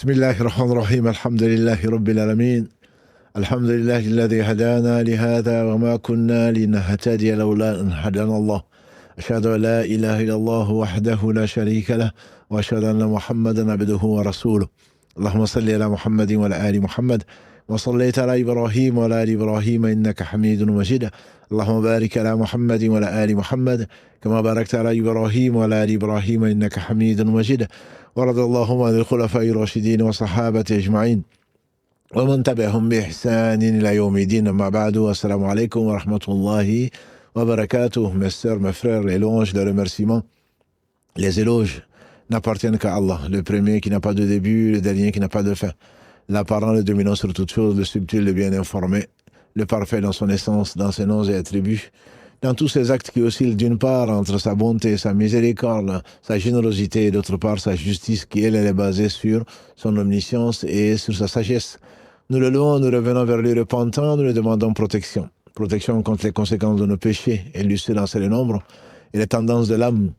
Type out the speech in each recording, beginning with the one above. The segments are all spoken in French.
بسم الله الرحمن الرحيم الحمد لله رب العالمين الحمد لله الذي هدانا لهذا وما كنا لنهتدي لولا أن هدانا الله أشهد أن لا إله إلا الله وحده لا شريك له وأشهد أن محمدا عبده ورسوله اللهم صل على محمد وعلى آل محمد وصليت على إبراهيم وعلى آل إبراهيم إنك حميد مجيد اللهم بارك على محمد وعلى آل محمد كما باركت على إبراهيم وعلى آل إبراهيم إنك حميد مجيد ورضي اللهم عن الخلفاء الراشدين والصحابة أجمعين ومن تبعهم بإحسان إلى يوم الدين أما بعد السلام عليكم ورحمة الله وbarakatuh. Mes sœurs, mes frères, les louanges, les remerciements, les éloges n'appartiennent qu'à Allah, le premier qui n'a pas de début, le dernier qui n'a pas de fin, l'apparent, le dominant sur toutes choses, le subtil, le bien informé, le parfait dans son essence, dans ses noms et attributs, dans tous ses actes qui oscillent d'une part entre sa bonté, sa miséricorde, sa générosité et d'autre part sa justice qui elle est basée sur son omniscience et sur sa sagesse. Nous le louons, nous revenons vers lui repentant, nous lui demandons protection. Protection contre les conséquences de nos péchés, élucées dans le nombre, et les tendances de l'âme.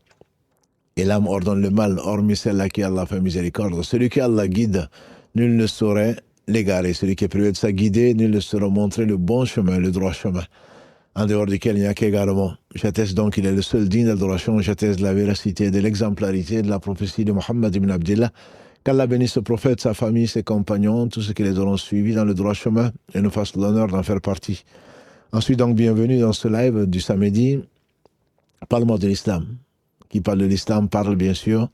Et l'âme ordonne le mal, hormis celle-là qui Allah fait miséricorde. Celui qui Allah guide, nul ne saurait l'égarer. Celui qui est privé de sa guidée, nul ne saurait montrer le bon chemin, le droit chemin, en dehors duquel il n'y a qu'égarement. J'atteste donc qu'il est le seul digne d'adoration, j'atteste de la véracité, de l'exemplarité, de la prophétie de Muhammad ibn Abdillah. Qu'Allah bénisse ce prophète, sa famille, ses compagnons, tous ceux qui les auront suivis dans le droit chemin, et nous fasse l'honneur d'en faire partie. Ensuite, donc, bienvenue dans ce live du samedi. Parle-moi de l'islam. Qui parle de l'islam parle bien sûr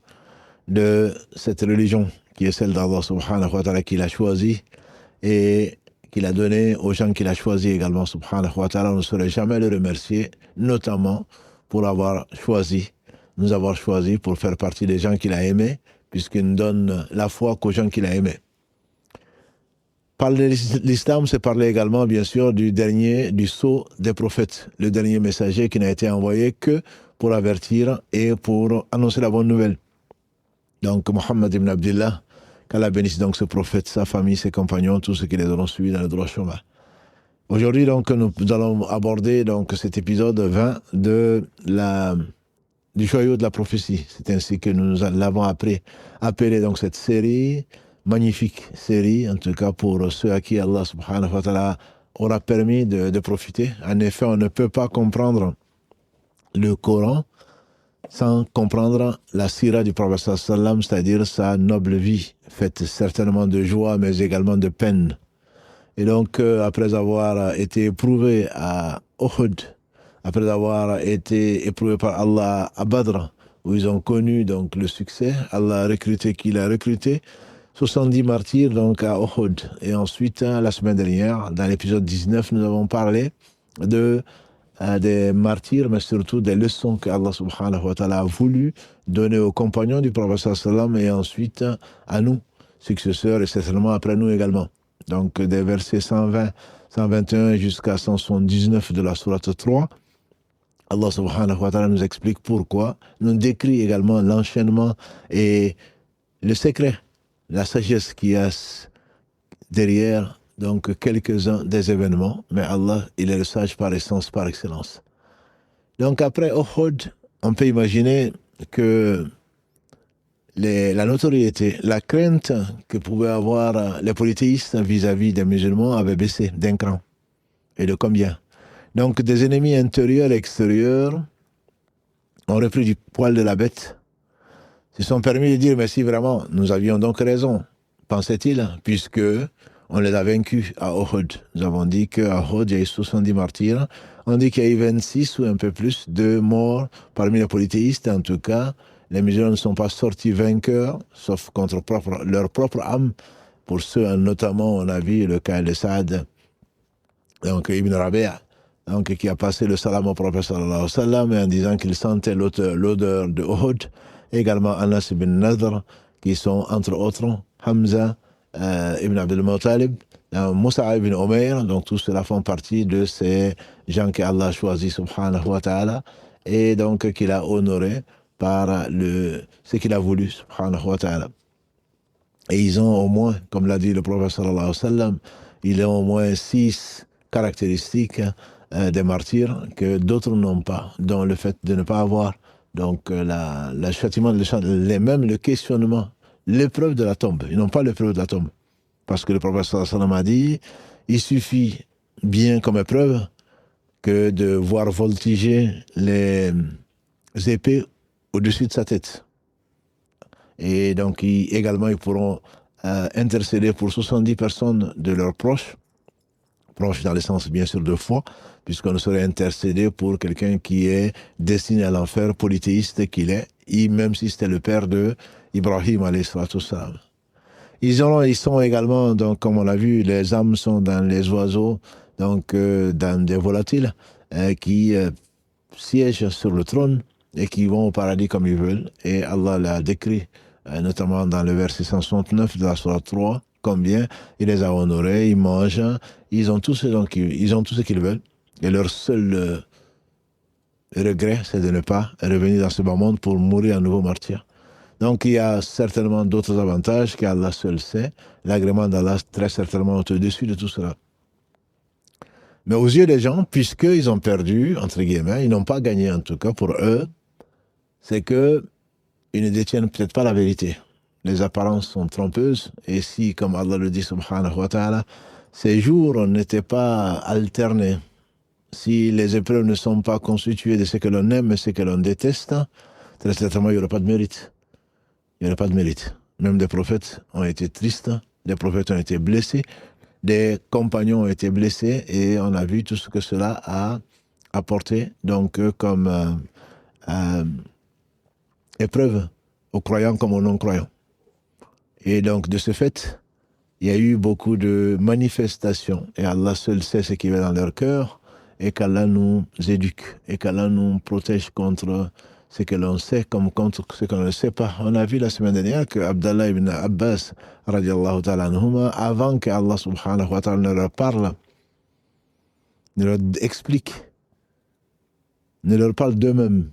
de cette religion qui est celle d'Allah subhanahu wa ta'ala qu'il a choisie et qu'il a donnée aux gens qu'il a choisis également subhanahu wa ta'ala. On ne saurait jamais le remercier, notamment pour avoir choisi, nous avoir choisis pour faire partie des gens qu'il a aimés, puisqu'il nous donne la foi qu'aux gens qu'il a aimés. Parler de l'islam, c'est parler également, bien sûr, du sceau des prophètes, le dernier messager qui n'a été envoyé que pour avertir et pour annoncer la bonne nouvelle. Donc, Muhammad ibn Abdillah, qu'Allah bénisse donc ce prophète, sa famille, ses compagnons, tous ceux qui les auront suivis dans le droit chemin. Aujourd'hui, donc, nous allons aborder donc cet épisode 20 du joyau de la prophétie. C'est ainsi que nous l'avons appelé donc cette série. Magnifique série, en tout cas pour ceux à qui Allah subhanahu wa ta'ala aura permis de profiter. En effet, on ne peut pas comprendre le Coran sans comprendre la sira du prophète sallam, c'est-à-dire sa noble vie, faite certainement de joie, mais également de peine. Et donc, après avoir été éprouvé à Uhud, après avoir été éprouvé par Allah à Badr, où ils ont connu donc le succès, Allah a recruté qui l'a recruté, 70 martyrs donc à Uhud. Et ensuite, la semaine dernière, dans l'épisode 19, nous avons parlé des martyrs, mais surtout des leçons qu'Allah subhanahu wa ta'ala a voulu donner aux compagnons du prophète sallam et ensuite à nous, successeurs, et certainement après nous également. Donc des versets 120, 121 jusqu'à 179 de la sourate 3, Allah subhanahu wa ta'ala nous explique pourquoi, nous décrit également l'enchaînement et le secret, la sagesse qu'il y a derrière donc quelques-uns des événements, mais Allah, il est le sage par essence, par excellence. Donc après Uhud, on peut imaginer que la notoriété, la crainte que pouvaient avoir les polythéistes vis-à-vis des musulmans avait baissé d'un cran. Et de combien? Donc des ennemis intérieurs et extérieurs ont repris du poil de la bête, se sont permis de dire, mais si vraiment, nous avions donc raison, pensait-il, puisque on les a vaincus à Uhud. Nous avons dit qu'à Uhud, il y a eu 70 martyrs. On dit qu'il y a eu 26 ou un peu plus de morts parmi les polythéistes. En tout cas, les musulmans ne sont pas sortis vainqueurs, sauf contre leur propre âme. Pour ceux, notamment, on a vu le cas de Saad, donc Ibn Rabi'a, donc, qui a passé le salam au prophète sallallahu alayhi wa sallam, en disant qu'il sentait l'odeur de Uhud. Également Anas ibn Nadr, qui sont entre autres Hamza ibn Abdul Muttalib, Moussa ibn Umayr, donc tous cela font partie de ces gens qu'Allah a choisi subhanahu wa ta'ala et donc qu'il a honoré par ce qu'il a voulu subhanahu wa ta'ala. Et ils ont au moins, comme l'a dit le prophète sallallahu alayhi wa sallam, ils ont au moins 6 caractéristiques des martyrs que d'autres n'ont pas, dont le fait de ne pas avoir donc le châtiment, même le questionnement l'épreuve de la tombe. Ils n'ont pas l'épreuve de la tombe. Parce que le prophète sallallahu alayhi wa sallam a dit, il suffit bien comme épreuve que de voir voltiger les épées au-dessus de sa tête. Et donc, également, ils pourront intercéder pour 70 personnes de leurs proches dans le sens, bien sûr, de foi, puisqu'on serait intercédé pour quelqu'un qui est destiné à l'enfer, polythéiste qu'il est, et même si c'était le père de Ibrahim, alayhi salatu wassalam. Ils sont également, donc, comme on l'a vu, les âmes sont dans les oiseaux, donc dans des volatiles qui siègent sur le trône et qui vont au paradis comme ils veulent. Et Allah l'a décrit, notamment dans le verset 169 de la sourate 3, combien il les a honorés, ils mangent, ils ont tout ce qu'ils veulent. Et leur seul regret, c'est de ne pas revenir dans ce bas monde pour mourir à nouveau martyr. Donc il y a certainement d'autres avantages qu'Allah seul sait. L'agrément d'Allah très certainement au-dessus de tout cela. Mais aux yeux des gens, puisqu'ils ont perdu, entre guillemets, ils n'ont pas gagné en tout cas pour eux, c'est qu'ils ne détiennent peut-être pas la vérité. Les apparences sont trompeuses, et si, comme Allah le dit subhanahu wa ta'ala, ces jours n'étaient pas alternés, si les épreuves ne sont pas constituées de ce que l'on aime et ce que l'on déteste, très certainement il n'y aura pas de mérite. Il n'y aura pas de mérite. Même des prophètes ont été tristes, des prophètes ont été blessés, des compagnons ont été blessés, et on a vu tout ce que cela a apporté donc comme épreuve aux croyants comme aux non-croyants. Et donc de ce fait, il y a eu beaucoup de manifestations, et Allah seul sait ce qui va dans leur cœur, et qu'Allah nous éduque, et qu'Allah nous protège contre ce que l'on sait comme contre ce qu'on ne sait pas. On a vu la semaine dernière que Abdallah ibn Abbas, radiallahu ta'ala anhuma, avant que Allah subhanahu wa ta'ala ne leur parle, ne leur explique, ne leur parle d'eux-mêmes,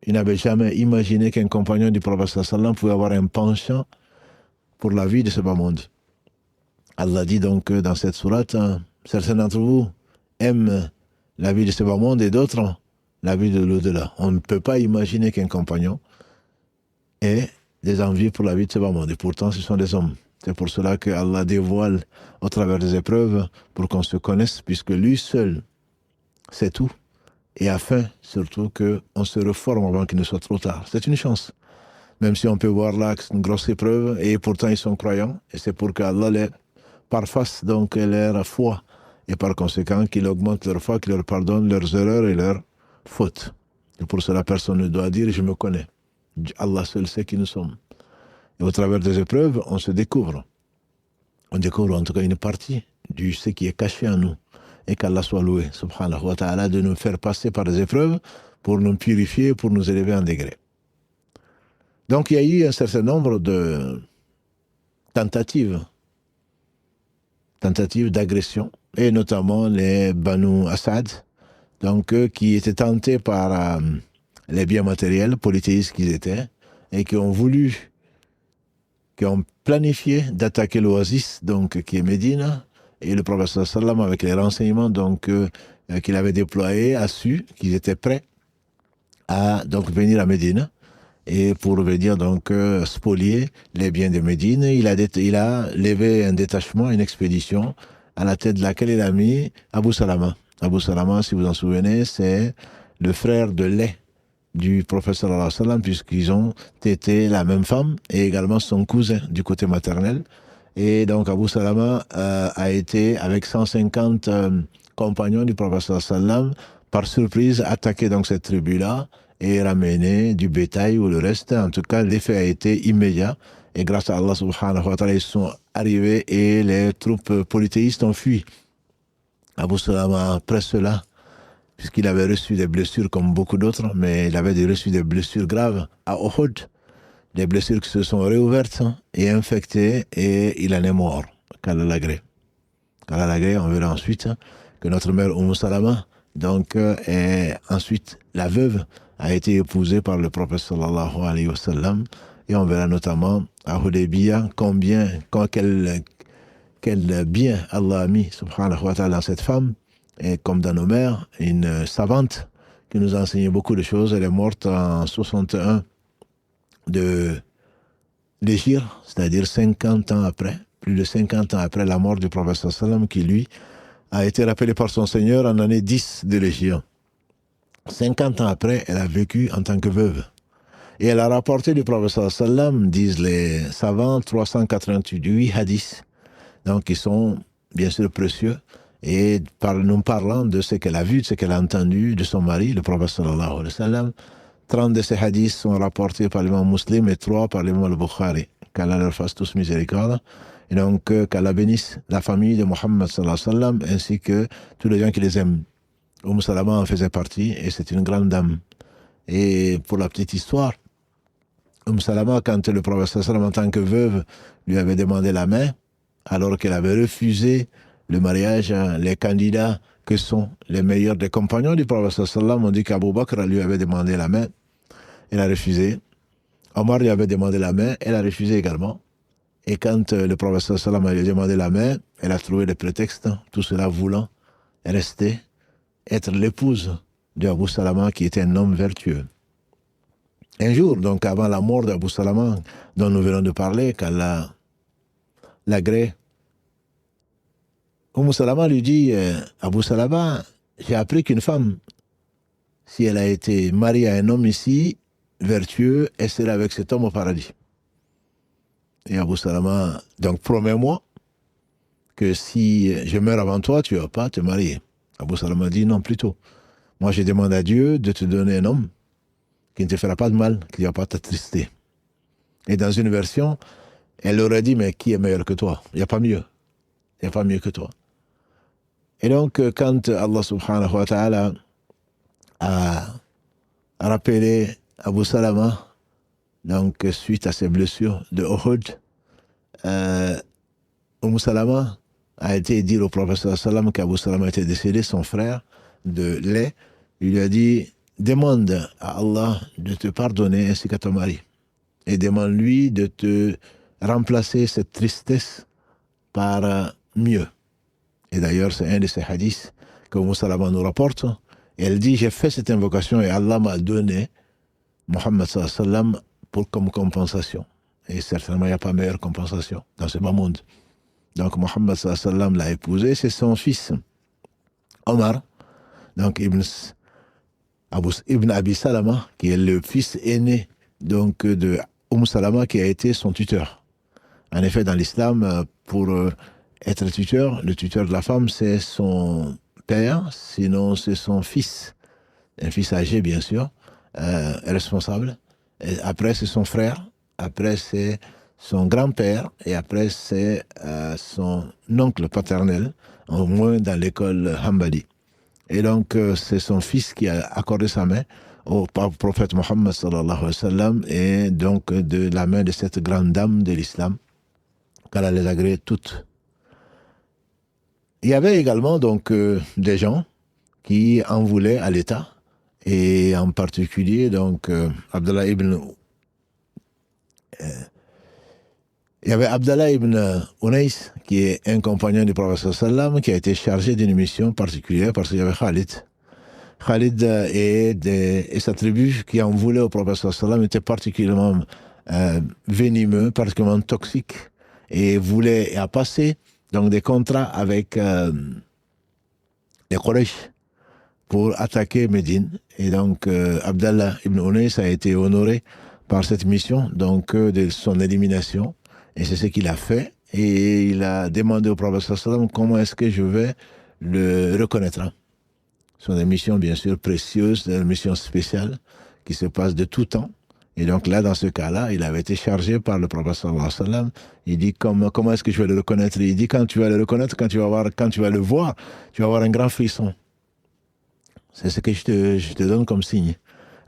ils n'avaient jamais imaginé qu'un compagnon du prophète sallallahu alayhi wa sallam pouvait avoir un penchant pour la vie de ce bas monde. Allah dit donc dans cette sourate, certains d'entre vous aiment la vie de ce bas monde et d'autres la vie de l'au-delà. On ne peut pas imaginer qu'un compagnon ait des envies pour la vie de ce bas monde. Et pourtant, ce sont des hommes. C'est pour cela que Allah dévoile au travers des épreuves pour qu'on se connaisse, puisque lui seul sait tout. Et afin surtout qu'on se reforme avant qu'il ne soit trop tard. C'est une chance. Même si on peut voir là une grosse épreuve, et pourtant ils sont croyants, et c'est pour qu'Allah les parfasse donc leur foi, et par conséquent qu'il augmente leur foi, qu'il leur pardonne leurs erreurs et leurs fautes. Et pour cela, personne ne doit dire « je me connais ». Allah seul sait qui nous sommes. Et au travers des épreuves, on se découvre. On découvre en tout cas une partie de ce qui est caché en nous. Et qu'Allah soit loué, subhanahu wa ta'ala, de nous faire passer par des épreuves pour nous purifier, pour nous élever en degré. Donc il y a eu un certain nombre de tentatives d'agression, et notamment les Banu Assad, donc qui étaient tentés par les biens matériels, polythéistes qu'ils étaient, et qui ont planifié d'attaquer l'oasis, donc qui est Médine, et le prophète sallallahu alayhi wa sallam, avec les renseignements donc qu'il avait déployés, a su qu'ils étaient prêts à donc venir à Médine, et pour venir donc spolier les biens de Médine. Il a levé un détachement, une expédition, à la tête de laquelle il a mis Abu Salama. Abu Salama, si vous en souvenez, c'est le frère de lait du prophète sallallahu alayhi wa sallam, puisqu'ils ont été la même femme, et également son cousin du côté maternel. Et donc Abu Salama a été, avec 150 compagnons du prophète sallallahu alayhi wa sallam, par surprise, attaqué donc cette tribu-là, et ramener du bétail ou le reste. En tout cas, l'effet a été immédiat. Et grâce à Allah subhanahu wa ta'ala, ils sont arrivés et les troupes polythéistes ont fui. Abu Salama, après cela, puisqu'il avait reçu des blessures comme beaucoup d'autres, mais il avait reçu des blessures graves à Uhud, des blessures qui se sont réouvertes et infectées, et il en est mort. Qu'Allah l'agrée. Qu'Allah l'agrée, on verra ensuite que notre mère Salama, donc, et ensuite la veuve, a été épousée par le prophète sallallahu alayhi wa sallam, et on verra notamment à Hudaybiyah quel bien Allah a mis subhanahu wa ta'ala dans cette femme, et comme dans nos mères, une savante qui nous a enseigné beaucoup de choses. Elle est morte en 61 de l'Hégire, c'est-à-dire 50 ans après, plus de 50 ans après la mort du prophète sallam, qui lui a été rappelé par son Seigneur en l'année 10 de l'Hégire. 50 ans après, elle a vécu en tant que veuve. Et elle a rapporté du prophète sallam, disent les savants, 388 hadiths, donc qui sont bien sûr précieux, et nous parlant de ce qu'elle a vu, de ce qu'elle a entendu de son mari, le prophète sallallahu alayhi wa sallam. 30 de ces hadiths sont rapportés par l'imam Muslim et 3 par l'imam al-Bukhari. Qu'Allah leur fasse tous miséricorde. Et donc, qu'Allah bénisse la famille de Mohammed sallallahu alayhi wa sallam, ainsi que tous les gens qui les aiment. Salama en faisait partie, et c'est une grande dame. Et pour la petite histoire, Salama, quand le prophète sallallahu alayhi wa sallam, en tant que veuve, lui avait demandé la main, alors qu'elle avait refusé le mariage, les candidats que sont les meilleurs des compagnons du prophète sallallahu alayhi wa sallam, on dit qu'Abou Bakr lui avait demandé la main, elle a refusé. Omar lui avait demandé la main, elle a refusé également. Et quand le prophète sallallahu alayhi wa sallam lui a demandé la main, elle a trouvé le prétexte, tout cela voulant rester, être l'épouse d'Abou Salama, qui était un homme vertueux. Un jour, donc avant la mort d'Abou Salama, dont nous venons de parler, qu'Allah l'agrée, Salama lui dit, Abou Salama, j'ai appris qu'une femme, si elle a été mariée à un homme ici, vertueux, elle sera avec cet homme au paradis. Et Abou Salama, donc promets-moi que si je meurs avant toi, tu ne vas pas te marier. Abou Salama dit non, plutôt. Moi, je demande à Dieu de te donner un homme qui ne te fera pas de mal, qui ne va pas t'attrister. Et dans une version, elle aurait dit, mais qui est meilleur que toi? Il n'y a pas mieux. Il n'y a pas mieux que toi. Et donc, quand Allah subhanahu wa ta'ala a rappelé Abou Salama, donc suite à ses blessures de Uhud, Salama a été dire au prophète sallam qu'Abou Salama était décédé, son frère de lait, il lui a dit, demande à Allah de te pardonner ainsi qu'à ton mari, et demande-lui de te remplacer cette tristesse par mieux. Et d'ailleurs, c'est un de ces hadiths que Salama nous rapporte. Et elle dit, j'ai fait cette invocation et Allah m'a donné Mohammed sallallahu alayhi wa sallam comme compensation. Et certainement, il n'y a pas meilleure compensation dans ce bas monde. Donc, Mohammed sallallahu alayhi wa sallam l'a épousé, c'est son fils, Omar, donc Ibn Abi Salama, qui est le fils aîné donc, de Salama, qui a été son tuteur. En effet, dans l'islam, pour être tuteur, le tuteur de la femme, c'est son père, sinon c'est son fils. Un fils âgé, bien sûr, responsable. Et après, c'est son frère. Après, c'est son grand-père. Et après, c'est son oncle paternel, au moins dans l'école Hanbali. Et donc, c'est son fils qui a accordé sa main au prophète Mohammed sallallahu alayhi wa sallam, et donc de la main de cette grande dame de l'islam, qu'Allah les agrée toutes. Il y avait également donc des gens qui en voulaient à l'État, et en particulier donc Abdallah ibn il y avait Abdallah ibn Unais, qui est un compagnon du prophète sallam, qui a été chargé d'une mission particulière parce qu'il y avait Khalid et sa tribu qui en voulaient au prophète sallam étaient particulièrement venimeux, particulièrement toxiques, et a passé donc des contrats avec les Quraysh pour attaquer Médine. Et donc Abdallah ibn Unais a été honoré par cette mission, donc de son élimination. Et c'est ce qu'il a fait. Et il a demandé au prophète sallam comment est-ce que je vais le reconnaître. Ce sont des missions bien sûr précieuses, des missions spéciales qui se passent de tout temps. Et donc là, dans ce cas-là, il avait été chargé par le prophète sallam. Il dit comment est-ce que je vais le reconnaître? Il dit quand tu vas le reconnaître, quand tu vas le voir, tu vas avoir un grand frisson. C'est ce que je te donne comme signe.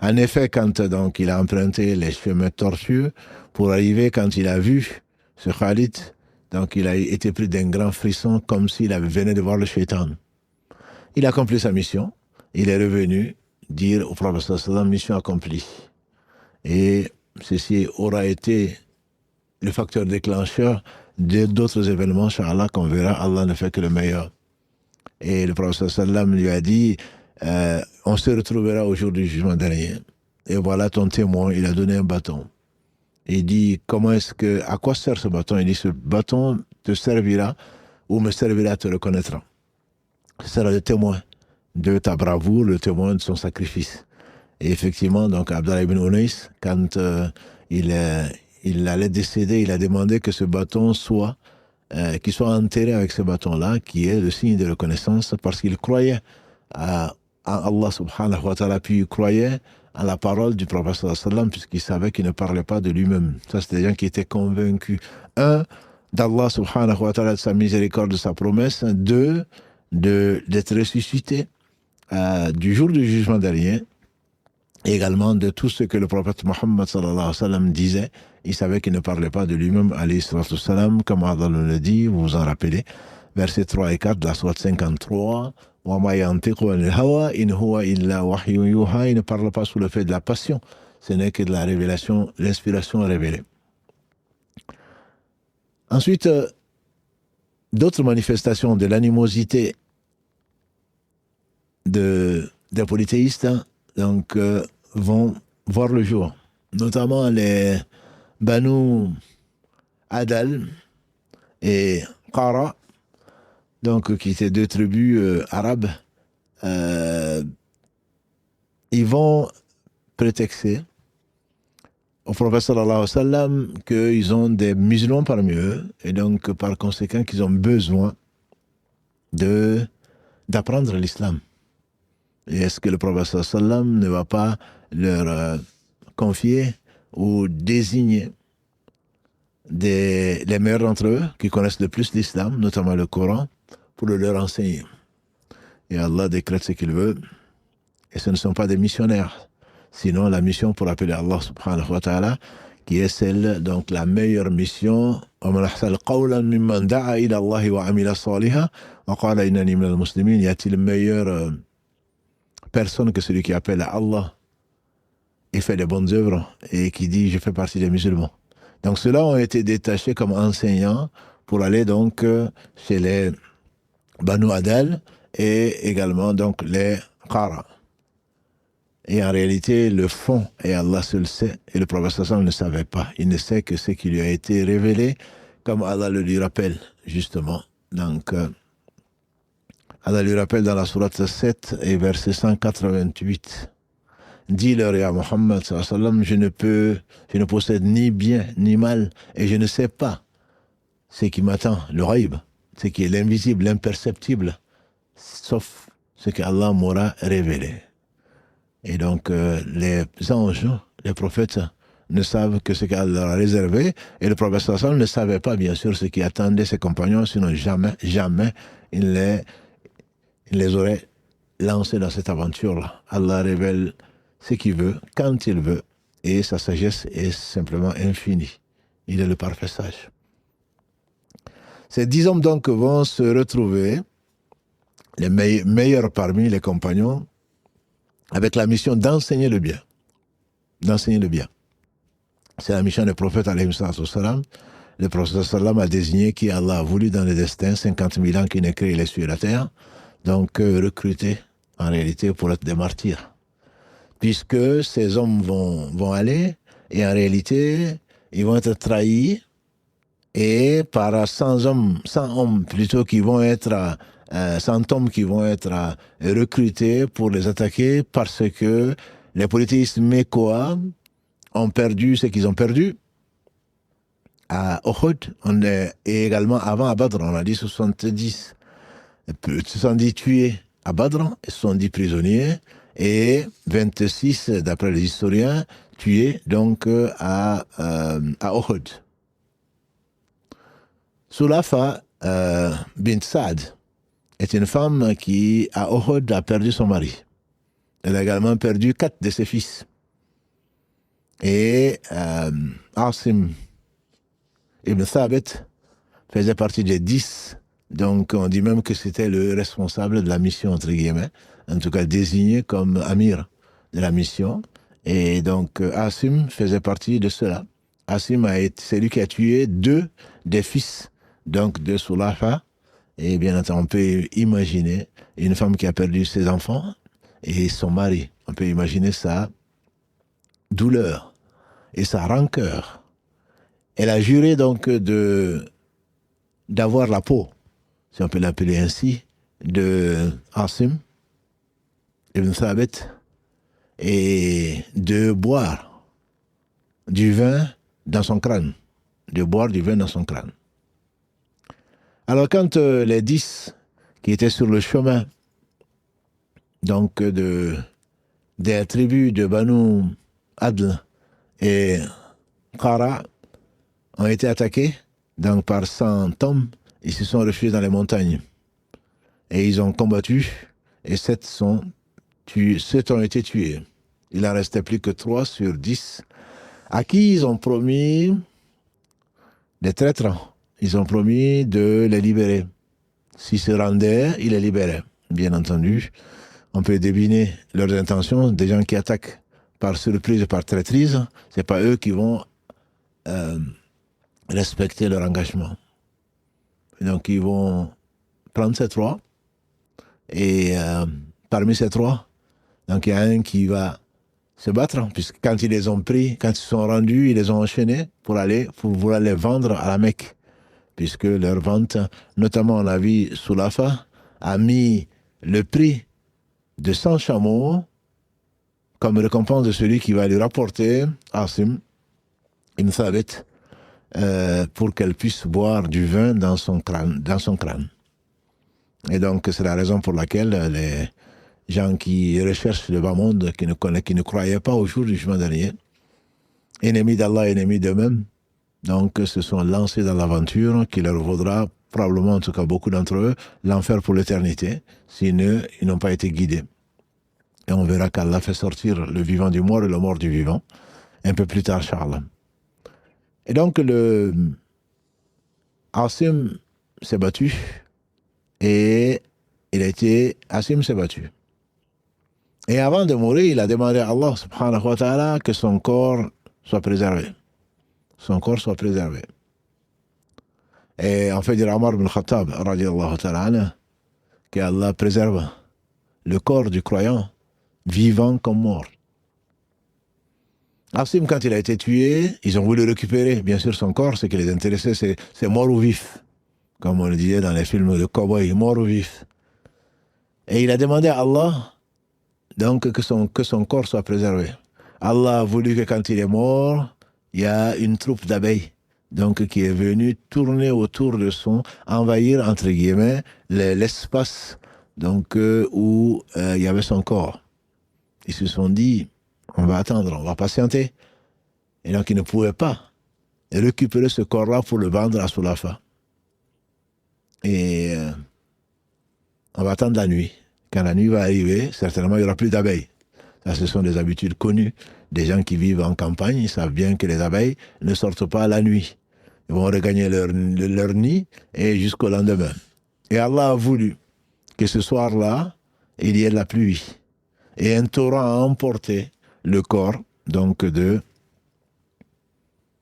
En effet, quand donc il a emprunté les chemins tortueux pour arriver, quand il a vu ce Khalid, donc il a été pris d'un grand frisson comme s'il venait de voir le shaitan. Il a accompli sa mission, il est revenu dire au prophète sallam, mission accomplie. Et ceci aura été le facteur déclencheur d'autres événements, Inch'Allah, qu'on verra. Allah ne fait que le meilleur. Et le prophète sallam lui a dit, on se retrouvera au jour du jugement dernier. Et voilà ton témoin, il a donné un bâton. Il dit, à quoi sert ce bâton? Il dit, ce bâton te servira ou me servira, te reconnaîtra. Ce sera le témoin de ta bravoure, le témoin de son sacrifice. Et effectivement, donc, Abdallah ibn Unais, quand il allait décéder, il a demandé que ce bâton qu'il soit enterré avec ce bâton-là, qui est le signe de reconnaissance, parce qu'il croyait à Allah subhanahu wa ta'ala, puis il croyait à la parole du prophète sallallahu alayhi wa sallam, puisqu'il savait qu'il ne parlait pas de lui-même. Ça, c'est des gens qui étaient convaincus. Un, d'Allah subhanahu wa ta'ala, de sa miséricorde, de sa promesse. Deux, d'être ressuscité du jour du jugement dernier. Et également de tout ce que le prophète Mohammed sallallahu alayhi wa sallam disait. Il savait qu'il ne parlait pas de lui-même, alayhi salatu wa sallam, comme Allah le dit, vous vous en rappelez, versets 3 et 4 de la sourate 53. Il ne parle pas sous le fait de la passion, ce n'est que de la révélation, l'inspiration révélée. Ensuite, d'autres manifestations de l'animosité des polythéistes, donc, vont voir le jour, notamment les Banu Adal et Qara, donc, qui étaient deux tribus arabes. Ils vont prétexter au prophète sallallahu alayhi wa sallam qu'ils ont des musulmans parmi eux, et donc par conséquent qu'ils ont besoin d'apprendre l'islam. Et est-ce que le prophète sallallahu alayhi wa sallam ne va pas leur confier ou désigner les meilleurs d'entre eux qui connaissent le plus l'islam, notamment le Coran, pour le leur enseigner? Et Allah décrète ce qu'il veut, et ce ne sont pas des missionnaires, sinon la mission pour appeler Allah subhanahu wa ta'ala, qui est celle, donc la meilleure mission. Y a-t-il meilleure personne que celui qui appelle à Allah et fait des bonnes œuvres et qui dit je fais partie des musulmans? Donc ceux-là ont été détachés comme enseignants pour aller donc chez les Banu Adal et également donc les Qara. Et en réalité, le fond, et Allah seul sait, et le prophète sallallahu ne savait pas. Il ne sait que ce qui lui a été révélé, comme Allah le lui rappelle, justement. Donc, Allah lui rappelle dans la sourate 7 et verset 188. Dis-leur, ya Muhammad sallallahu alayhi wa sallam, je ne possède ni bien ni mal, et je ne sais pas ce qui m'attend, le ghaib, ce qui est l'invisible, l'imperceptible, sauf ce qu'Allah m'aura révélé. Et donc, les anges, les prophètes, ne savent que ce qu'Allah leur a réservé, et le prophète sallallahu alayhi wa sallam ne savait pas, bien sûr, ce qui attendait ses compagnons, sinon jamais il les aurait lancés dans cette aventure-là. Allah révèle ce qu'il veut, quand il veut, et sa sagesse est simplement infinie. Il est le parfait sage. Ces 10 hommes donc vont se retrouver, les meilleurs parmi les compagnons, avec la mission d'enseigner le bien. D'enseigner le bien. C'est la mission du prophète alayhi salam. Le prophète sallam a désigné qui Allah a voulu dans le destin, 50 000 ans qu'il n'a créé les cieux et la terre, donc recrutés en réalité pour être des martyrs. Puisque ces hommes vont aller, et en réalité, ils vont être trahis, et par 100 hommes plutôt qui vont être 100 hommes qui vont être recrutés pour les attaquer, parce que les polythéistes mécois ont perdu ce qu'ils ont perdu à Uhud, et également avant à Badr. On a dit 70 tués à Badr, 70 prisonniers, et 26, d'après les historiens, tués donc à Uhud. Sulafa bint Saad est une femme qui, à Uhud, a perdu son mari. Elle a également perdu 4 de ses fils. Et Asim ibn Thabit faisait partie des 10. Donc, on dit même que c'était le responsable de la mission, entre guillemets. En tout cas, désigné comme amir de la mission. Et donc, Asim faisait partie de cela. Asim c'est lui qui a tué 2 des fils donc, de Sulafa. Et bien entendu, on peut imaginer une femme qui a perdu ses enfants et son mari. On peut imaginer sa douleur et sa rancœur Elle a juré donc d'avoir la peau, si on peut l'appeler ainsi, de Asim ibn Thabit et de boire du vin dans son crâne. De boire du vin dans son crâne. Alors quand les 10 qui étaient sur le chemin donc des tribus de Banu Adl et Qara ont été attaqués donc par 100 hommes, ils se sont refugiés dans les montagnes. Et ils ont combattu, et 7 ont été tués. Il n'en restait plus que 3 sur 10, à qui ils ont promis des traîtres. Ils ont promis de les libérer. S'ils se rendaient, ils les libéraient. Bien entendu, on peut deviner leurs intentions. Des gens qui attaquent par surprise, par traîtrise, ce n'est pas eux qui vont respecter leur engagement. Et donc ils vont prendre ces 3, et parmi ces 3, donc il y a un qui va se battre, puisque quand ils les ont pris, quand ils se sont rendus, ils les ont enchaînés pour vouloir les vendre à la Mecque, puisque leur vente, notamment on a vu Soulafa, a mis le prix de 100 chameaux comme récompense de celui qui va lui rapporter Asim ibn Thabit pour qu'elle puisse boire du vin dans son crâne. Et donc c'est la raison pour laquelle les gens qui recherchent le bas monde, qui ne croyaient pas au jour du jugement dernier, ennemis d'Allah, ennemis d'eux-mêmes, donc se sont lancés dans l'aventure qui leur vaudra probablement, en tout cas beaucoup d'entre eux, l'enfer pour l'éternité, sinon ils n'ont pas été guidés. Et on verra qu'Allah fait sortir le vivant du mort et le mort du vivant, un peu plus tard, Inch'Allah. Et donc Asim s'est battu, et Asim s'est battu. Et avant de mourir, il a demandé à Allah subhanahu wa ta'ala que son corps soit préservé. Son corps soit préservé. Et en fait, il y a Omar ibn Khattab, radiallahu ta'ala, qu'Allah préserve le corps du croyant, vivant comme mort. Asim, quand il a été tué, ils ont voulu récupérer, bien sûr, son corps. Ce qui les intéressait, c'est mort ou vif. Comme on le disait dans les films de cow-boy, mort ou vif. Et il a demandé à Allah donc que son corps soit préservé. Allah a voulu que quand il est mort, il y a une troupe d'abeilles donc qui est venue tourner autour de envahir entre guillemets l'espace donc où il y avait son corps. Ils se sont dit, on va attendre, on va patienter. Et donc ils ne pouvaient pas récupérer ce corps-là pour le vendre à Soulafa. Et on va attendre la nuit. Quand la nuit va arriver, certainement il n'y aura plus d'abeilles. Ça, ce sont des habitudes connues. Des gens qui vivent en campagne, ils savent bien que les abeilles ne sortent pas la nuit. Ils vont regagner leur nid et jusqu'au lendemain. Et Allah a voulu que ce soir-là, il y ait de la pluie. Et un torrent a emporté le corps donc de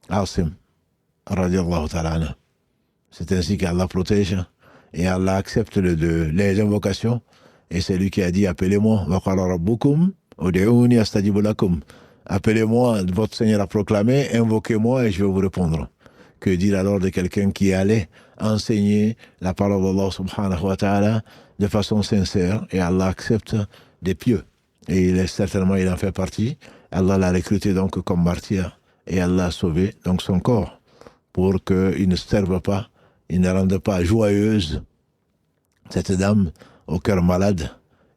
Asim, radiallahu ta'ala. C'est ainsi qu'Allah protège et Allah accepte les invocations. Et c'est lui qui a dit, appelez-moi, appelez-moi, votre Seigneur a proclamé, invoquez-moi et je vais vous répondre. Que dire alors de quelqu'un qui allait enseigner la parole d'Allah subhanahu wa ta'ala de façon sincère, et Allah accepte des pieux. Et il en fait partie. Allah l'a recruté donc comme martyr et Allah a sauvé donc son corps pour qu'il ne serve pas, il ne rende pas joyeuse cette dame au cœur malade,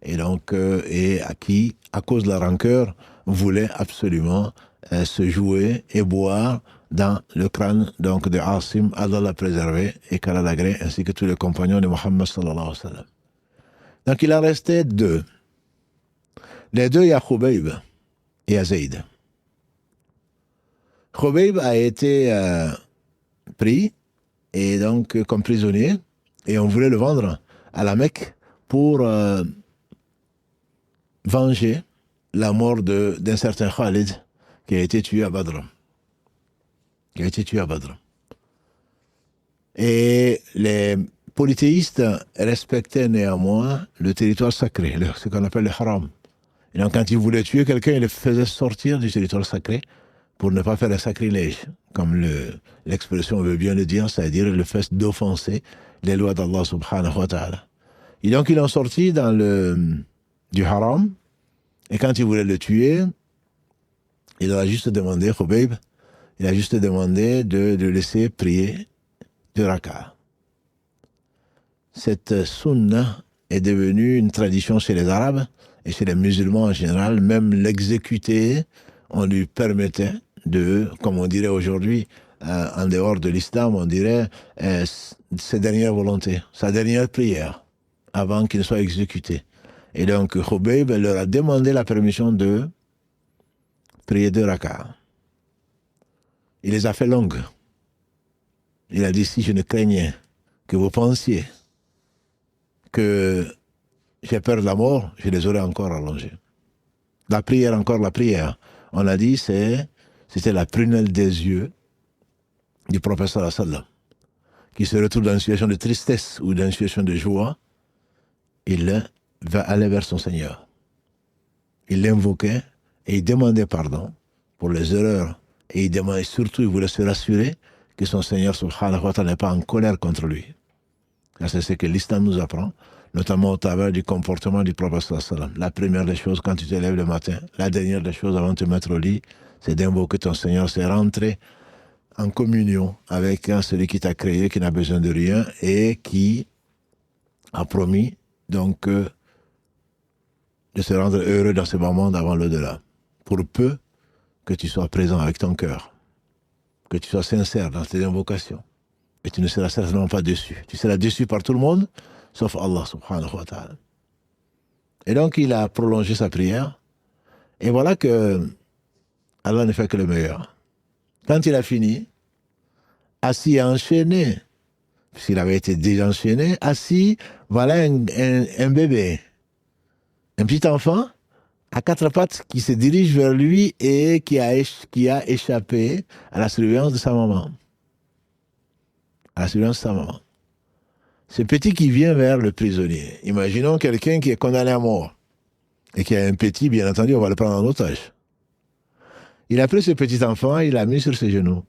et donc et à qui, à cause de la rancœur, voulait absolument se jouer et boire dans le crâne donc de Asim. Allah l'a préservé et qu'Allah l'agrée, ainsi que tous les compagnons de Muhammad sallallahu alayhi wa sallam. Donc il en restait 2. Les 2, il y a Khubayb et il y a Zayd. Khubayb a été pris et donc comme prisonnier, et on voulait le vendre à la Mecque pour venger la mort d'un certain Khalid qui a été tué à Badr. Et les polythéistes respectaient néanmoins le territoire sacré, ce qu'on appelle le haram. Et donc quand ils voulaient tuer quelqu'un, ils le faisaient sortir du territoire sacré pour ne pas faire un sacrilège. comme l'expression veut bien le dire, c'est-à-dire le fait d'offenser les lois d'Allah subhanahu wa ta'ala. Et donc ils l'ont sorti du haram, et quand ils voulaient le tuer, il a juste demandé, Khubayb, il a juste demandé de laisser prier 2 rak'ahs. Cette sunna est devenue une tradition chez les Arabes et chez les musulmans en général. Même l'exécuter, on lui permettait de, comme on dirait aujourd'hui, en dehors de l'islam, on dirait ses dernières volontés, sa dernière prière, avant qu'il ne soit exécuté. Et donc, Khubayb leur a demandé la permission de prier 2 rak'ahs. Il les a fait longues. Il a dit, si je ne craignais que vous pensiez que j'ai peur de la mort, je les aurais encore allongés. La prière, encore la prière. On a dit, c'était la prunelle des yeux du prophète sallallahu alayhi wa sallam, qui se retrouve dans une situation de tristesse ou dans une situation de joie. Il va aller vers son Seigneur. Il l'invoquait et il demandait pardon pour les erreurs. Et surtout, il voulait se rassurer que son Seigneur subhanahu wa ta'ala n'est pas en colère contre lui. C'est ce que l'islam nous apprend, notamment au travers du comportement du prophète sallallahu alayhi wa sallam. La première des choses, quand tu te lèves le matin, la dernière des choses avant de te mettre au lit, c'est d'invoquer ton Seigneur, c'est rentrer en communion avec celui qui t'a créé, qui n'a besoin de rien et qui a promis donc de se rendre heureux dans ce moment d'avant l'au-delà. Pour peu que tu sois présent avec ton cœur, que tu sois sincère dans tes invocations. Et tu ne seras certainement pas déçu. Tu seras déçu par tout le monde, sauf Allah subhanahu wa ta'ala. Et donc, il a prolongé sa prière. Et voilà que Allah ne fait que le meilleur. Quand il a fini, assis et enchaîné, puisqu'il avait été déjà enchaîné, assis, voilà un bébé, un petit enfant, à 4 pattes, qui se dirige vers lui et qui a échappé à la surveillance de sa maman. À la surveillance de sa maman. Ce petit qui vient vers le prisonnier. Imaginons quelqu'un qui est condamné à mort et qui a un petit, bien entendu, on va le prendre en otage. Il a pris ce petit enfant, il l'a mis sur ses genoux.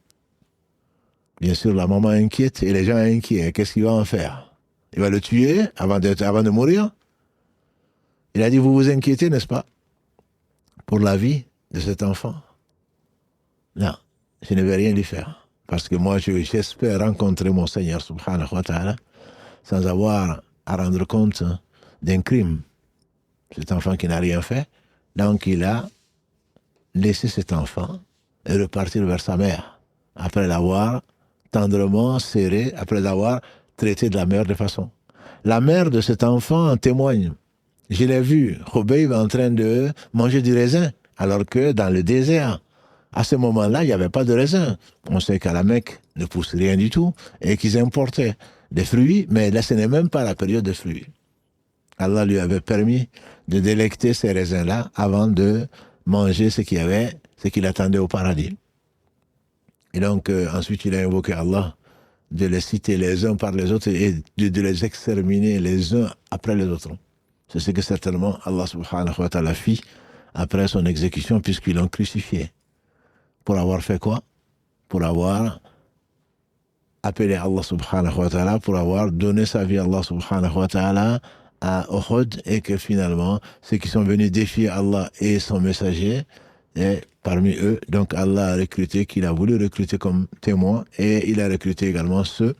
Bien sûr, la maman inquiète et les gens inquiets. Qu'est-ce qu'il va en faire? Il va le tuer avant de mourir? Il a dit, vous vous inquiétez, n'est-ce pas, pour la vie de cet enfant? Non, je ne vais rien lui faire. Parce que moi, j'espère rencontrer mon Seigneur, subhanahu wa ta'ala, sans avoir à rendre compte d'un crime. Cet enfant qui n'a rien fait. Donc, il a laissé cet enfant et repartir vers sa mère, après l'avoir tendrement serré, après l'avoir traité de la meilleure des façons. La mère de cet enfant en témoigne. Je l'ai vu, Khubayb en train de manger du raisin, alors que dans le désert, à ce moment-là, il n'y avait pas de raisin. On sait qu'à la Mecque, ne pousse rien du tout, et qu'ils importaient des fruits, mais là, ce n'est même pas la période des fruits. Allah lui avait permis de délecter ces raisins-là avant de manger ce qu'il attendait au paradis. Et donc, ensuite, il a invoqué Allah de les citer les uns par les autres et de les exterminer les uns après les autres. C'est ce que certainement Allah subhanahu wa ta'ala fit après son exécution, puisqu'ils l'ont crucifié. Pour avoir fait quoi? Pour avoir appelé Allah subhanahu wa ta'ala, pour avoir donné sa vie à Allah subhanahu wa ta'ala à Uhud, et que finalement, ceux qui sont venus défier Allah et son messager, et parmi eux, donc Allah a recruté, qu'il a voulu recruter comme témoins, et il a recruté également ceux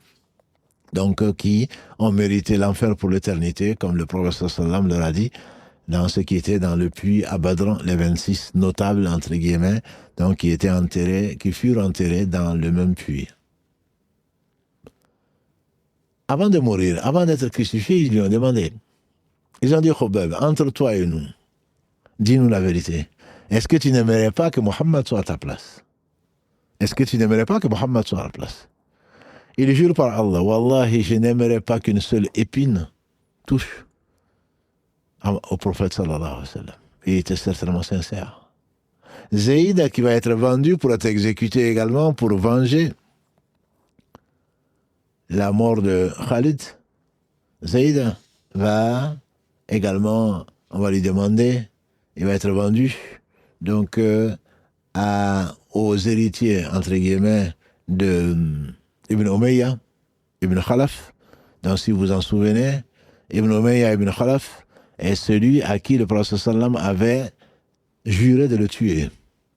donc, qui ont mérité l'enfer pour l'éternité, comme le prophète sallam leur a dit, dans ce qui était dans le puits à Badran, les 26 notables, entre guillemets, donc qui furent enterrés dans le même puits. Avant de mourir, avant d'être crucifiés, ils lui ont demandé, ils ont dit, Khubayb, entre toi et nous, dis-nous la vérité. Est-ce que tu n'aimerais pas que Mohammed soit à ta place? Est-ce que tu n'aimerais pas que Mohammed soit à la place? Il jure par Allah, Wallahi, je n'aimerais pas qu'une seule épine touche au prophète sallallahu alayhi wa sallam. Il était certainement sincère. Zaïd, qui va être vendu pour être exécuté également, pour venger la mort de Khalid. Zaïd va également, on va lui demander, il va être vendu donc aux héritiers, entre guillemets, de Ibn Umayya, Ibn Khalaf. Donc, si vous vous en souvenez, Ibn Umayya, Ibn Khalaf est celui à qui le prophète sallam avait juré de le tuer.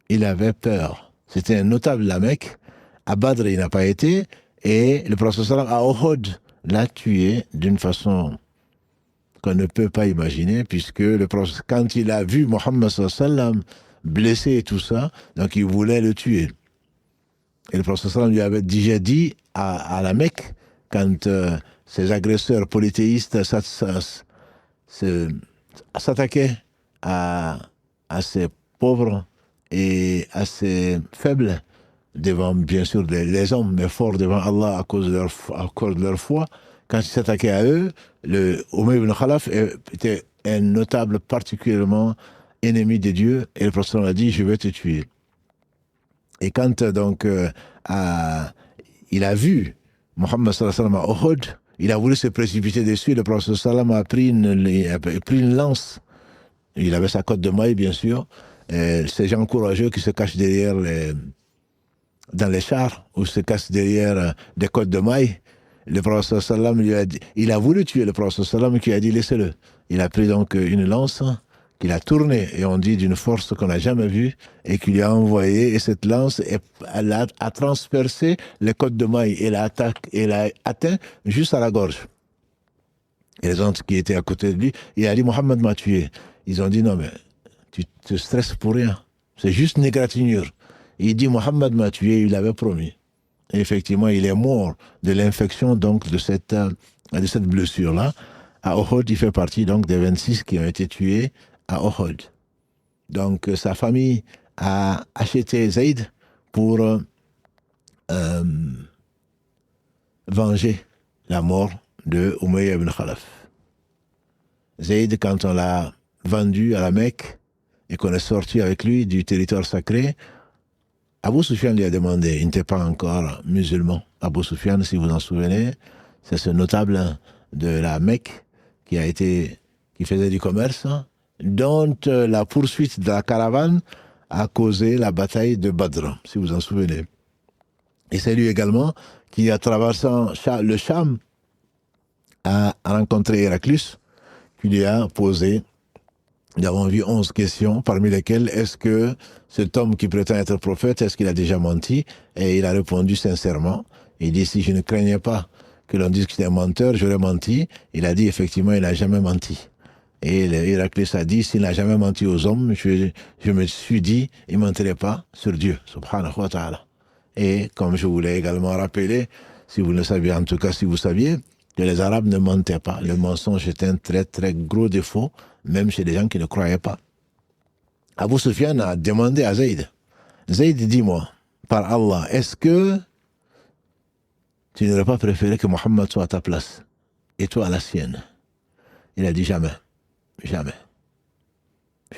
Il avait peur. C'était un notable de la Mecque. À Badr, il n'a pas été. Et le prophète sallam à Uhud l'a tué d'une façon qu'on ne peut pas imaginer, puisque le prophète, quand il a vu Mohammed sallam blessé et tout ça, donc il voulait le tuer. Et le prophète sallam lui avait déjà dit à la Mecque, quand ces agresseurs polythéistes s'attaquaient à ces pauvres et assez faibles devant, bien sûr, les hommes, mais forts devant Allah à cause de leur foi. Quand il s'attaquait à eux, le Umayy ibn Khalaf était un notable particulièrement ennemi de Dieu, et le prophète a dit, je vais te tuer. Et quand donc il a vu Mohammed sallallahu alayhi wa sallam à Uhud, il a voulu se précipiter dessus, le prophète sallallahu alayhi wa sallam a pris une lance. Il avait sa cotte de maille, bien sûr. Ces gens courageux qui se cachent derrière dans les chars, ou se cachent derrière des cottes de maille. Le prophète sallam lui a dit, il a voulu tuer le prophète sallam, qui a dit laissez-le. Il a pris donc une lance qu'il a tournée, et on dit d'une force qu'on n'a jamais vue, et qu'il lui a envoyé, et cette lance a transpercé les cottes de maille, et l'a atteint juste à la gorge. Et les gens qui étaient à côté de lui, il a dit Mohammed m'a tué. Ils ont dit non mais tu te stresses pour rien, c'est juste une égratignure. Il dit Mohammed m'a tué, il avait promis. Et effectivement, il est mort de l'infection donc de cette blessure-là. À Uhud, il fait partie donc des 26 qui ont été tués à Uhud. Donc sa famille a acheté Zayd pour venger la mort de Umayya ibn Khalaf. Zayd, quand on l'a vendu à la Mecque et qu'on est sorti avec lui du territoire sacré, Abu Sufyan lui a demandé, il n'était pas encore musulman. Abu Sufyan, si vous en souvenez, c'est ce notable de la Mecque qui faisait du commerce, dont la poursuite de la caravane a causé la bataille de Badr, si vous en souvenez. Et c'est lui également qui, en traversant le Cham, a rencontré Héraclius, qui lui a posé, nous avons vu 11 questions, parmi lesquelles est-ce que cet homme qui prétend être prophète, est-ce qu'il a déjà menti? Et il a répondu sincèrement. Il dit, si je ne craignais pas que l'on dise qu'il est un menteur, j'aurais menti. Il a dit, effectivement, il n'a jamais menti. Et Héraclius a dit, s'il n'a jamais menti aux hommes, je me suis dit, il ne mentirait pas sur Dieu, subhanahu wa ta'ala. Et comme je voulais également rappeler, si vous le saviez, en tout cas si vous saviez, que les Arabes ne mentaient pas. Le mensonge est un très très gros défaut, même chez des gens qui ne croyaient pas. Abu Sufyan a demandé à Zayd, Zayd, dis-moi, par Allah, est-ce que tu n'aurais pas préféré que Mohammed soit à ta place et toi à la sienne? Il a dit jamais, jamais.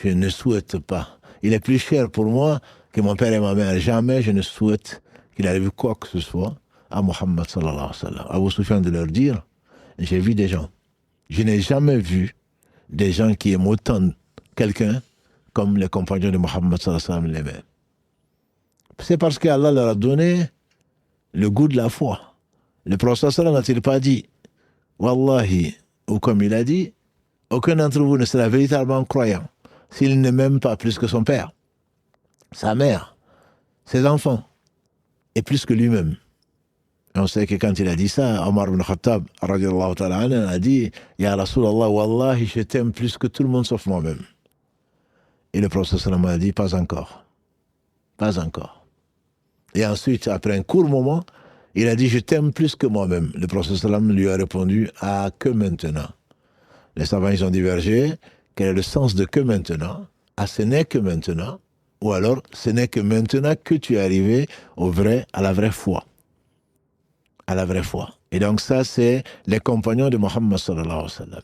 Je ne souhaite pas. Il est plus cher pour moi que mon père et ma mère. Jamais je ne souhaite qu'il arrive quoi que ce soit à Mohammed sallallahu alayhi wa sallam. Abu Sufyan de leur dire, j'ai vu des gens. Je n'ai jamais vu des gens qui aiment autant quelqu'un comme les compagnons de Mohammed sallallahu alayhi wa sallam l'aimaient. C'est parce qu'Allah leur a donné le goût de la foi. Le prophète sallallahu n'a-t-il pas dit, Wallahi, ou comme il a dit, aucun d'entre vous ne sera véritablement croyant s'il ne m'aime pas plus que son père, sa mère, ses enfants, et plus que lui-même. Et on sait que quand il a dit ça, Omar ibn Khattab, radiallahu ta'ala anhu, a dit, Ya Rasulallah, Wallahi, je t'aime plus que tout le monde sauf moi-même. Et le prophète sallallahu a dit, pas encore. Pas encore. Et ensuite, après un court moment, il a dit, je t'aime plus que moi-même. Le prophète sallallahu lui a répondu, ah, que maintenant. Les savants, ils ont divergé. Quel est le sens de que maintenant? Ah, ce n'est que maintenant. Ou alors, ce n'est que maintenant que tu es arrivé à la vraie foi. À la vraie foi. Et donc ça, c'est les compagnons de Mohammed sallallahu alayhi wa sallam.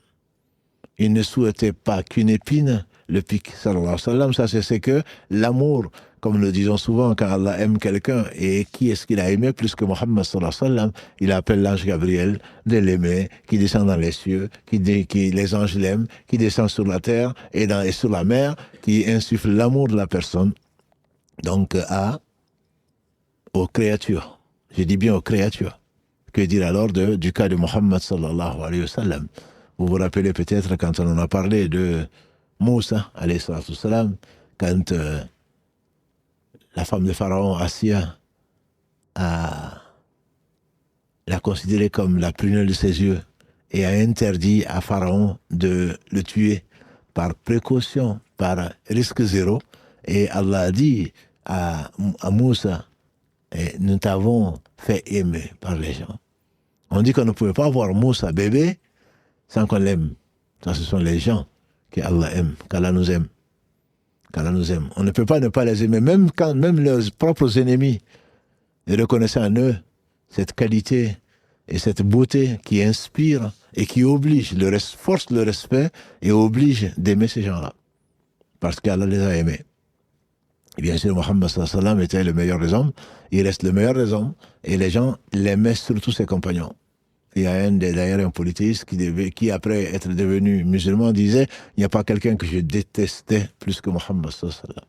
Ils ne souhaitaient pas qu'une épine le pique, sallallahu alayhi wa sallam. Ça, c'est que l'amour, comme nous le disons souvent, quand Allah aime quelqu'un, et qui est-ce qu'il a aimé plus que Mohammed sallallahu alayhi wa sallam? Il appelle l'ange Gabriel de l'aimer, qui descend dans les cieux, les anges l'aiment, qui descend sur la terre et sur la mer, qui insuffle l'amour de la personne, donc à aux créatures. Je dis bien aux créatures. Que dire alors du cas de Mohammed sallallahu alayhi wa sallam? Vous vous rappelez peut-être quand on en a parlé de Moussa alayhi salam, quand la femme de Pharaon, Assia, l'a considéré comme la prunelle de ses yeux et a interdit à Pharaon de le tuer par précaution, par risque zéro. Et Allah a dit à Moussa, nous t'avons fait aimer par les gens. On dit qu'on ne pouvait pas voir Moussa bébé sans qu'on l'aime. Ça, ce sont les gens qu'Allah aime, qu'Allah nous aime. Qu'Allah nous aime. On ne peut pas ne pas les aimer, même leurs propres ennemis, et reconnaissent en eux cette qualité et cette beauté qui inspire et qui oblige, force le respect et oblige d'aimer ces gens-là. Parce qu'Allah les a aimés. Et bien sûr, Mohammed sallallahu alayhi wa sallam était le meilleur des hommes, il reste le meilleur des hommes, et les gens l'aimaient, surtout ses compagnons. Il y a d'ailleurs un polythéiste qui, après être devenu musulman, disait « Il n'y a pas quelqu'un que je détestais plus que Mohammed sallallahu alayhi wa sallam. »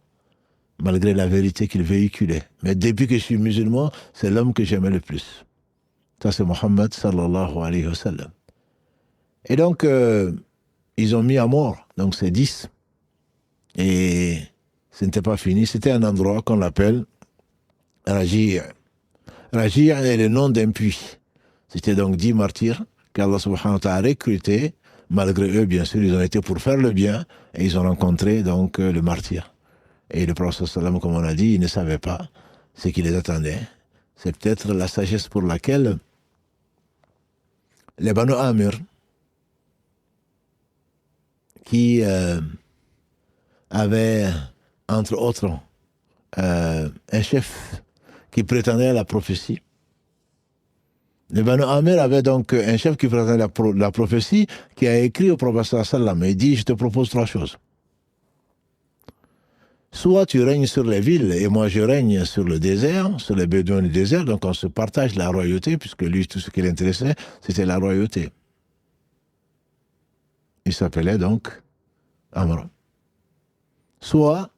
Malgré la vérité qu'il véhiculait. Mais depuis que je suis musulman, c'est l'homme que j'aimais le plus. Ça, c'est Mohammed sallallahu alayhi wa sallam. Et donc, ils ont mis à mort, donc c'est 10. Et ce n'était pas fini. C'était un endroit qu'on appelle Rajir. Rajir est le nom d'un puits. C'était donc 10 martyrs qu'Allah subhanahu wa ta'ala a recrutés. Malgré eux, bien sûr, ils ont été pour faire le bien. Et ils ont rencontré donc le martyr. Et le prophète sallam, comme on a dit, il ne savait pas ce qui les attendait. C'est peut-être la sagesse pour laquelle les Banu Amir, qui avaient, entre autres, un chef qui prétendait à la prophétie. Les Banu Amir avaient donc un chef qui prétendait à la prophétie, qui a écrit au prophète sallam, et dit, je te propose 3 choses. Soit tu règnes sur les villes et moi je règne sur le désert, sur les bédouins du désert, donc on se partage la royauté, puisque lui, tout ce qui l'intéressait, c'était la royauté. Il s'appelait donc Amr. Soit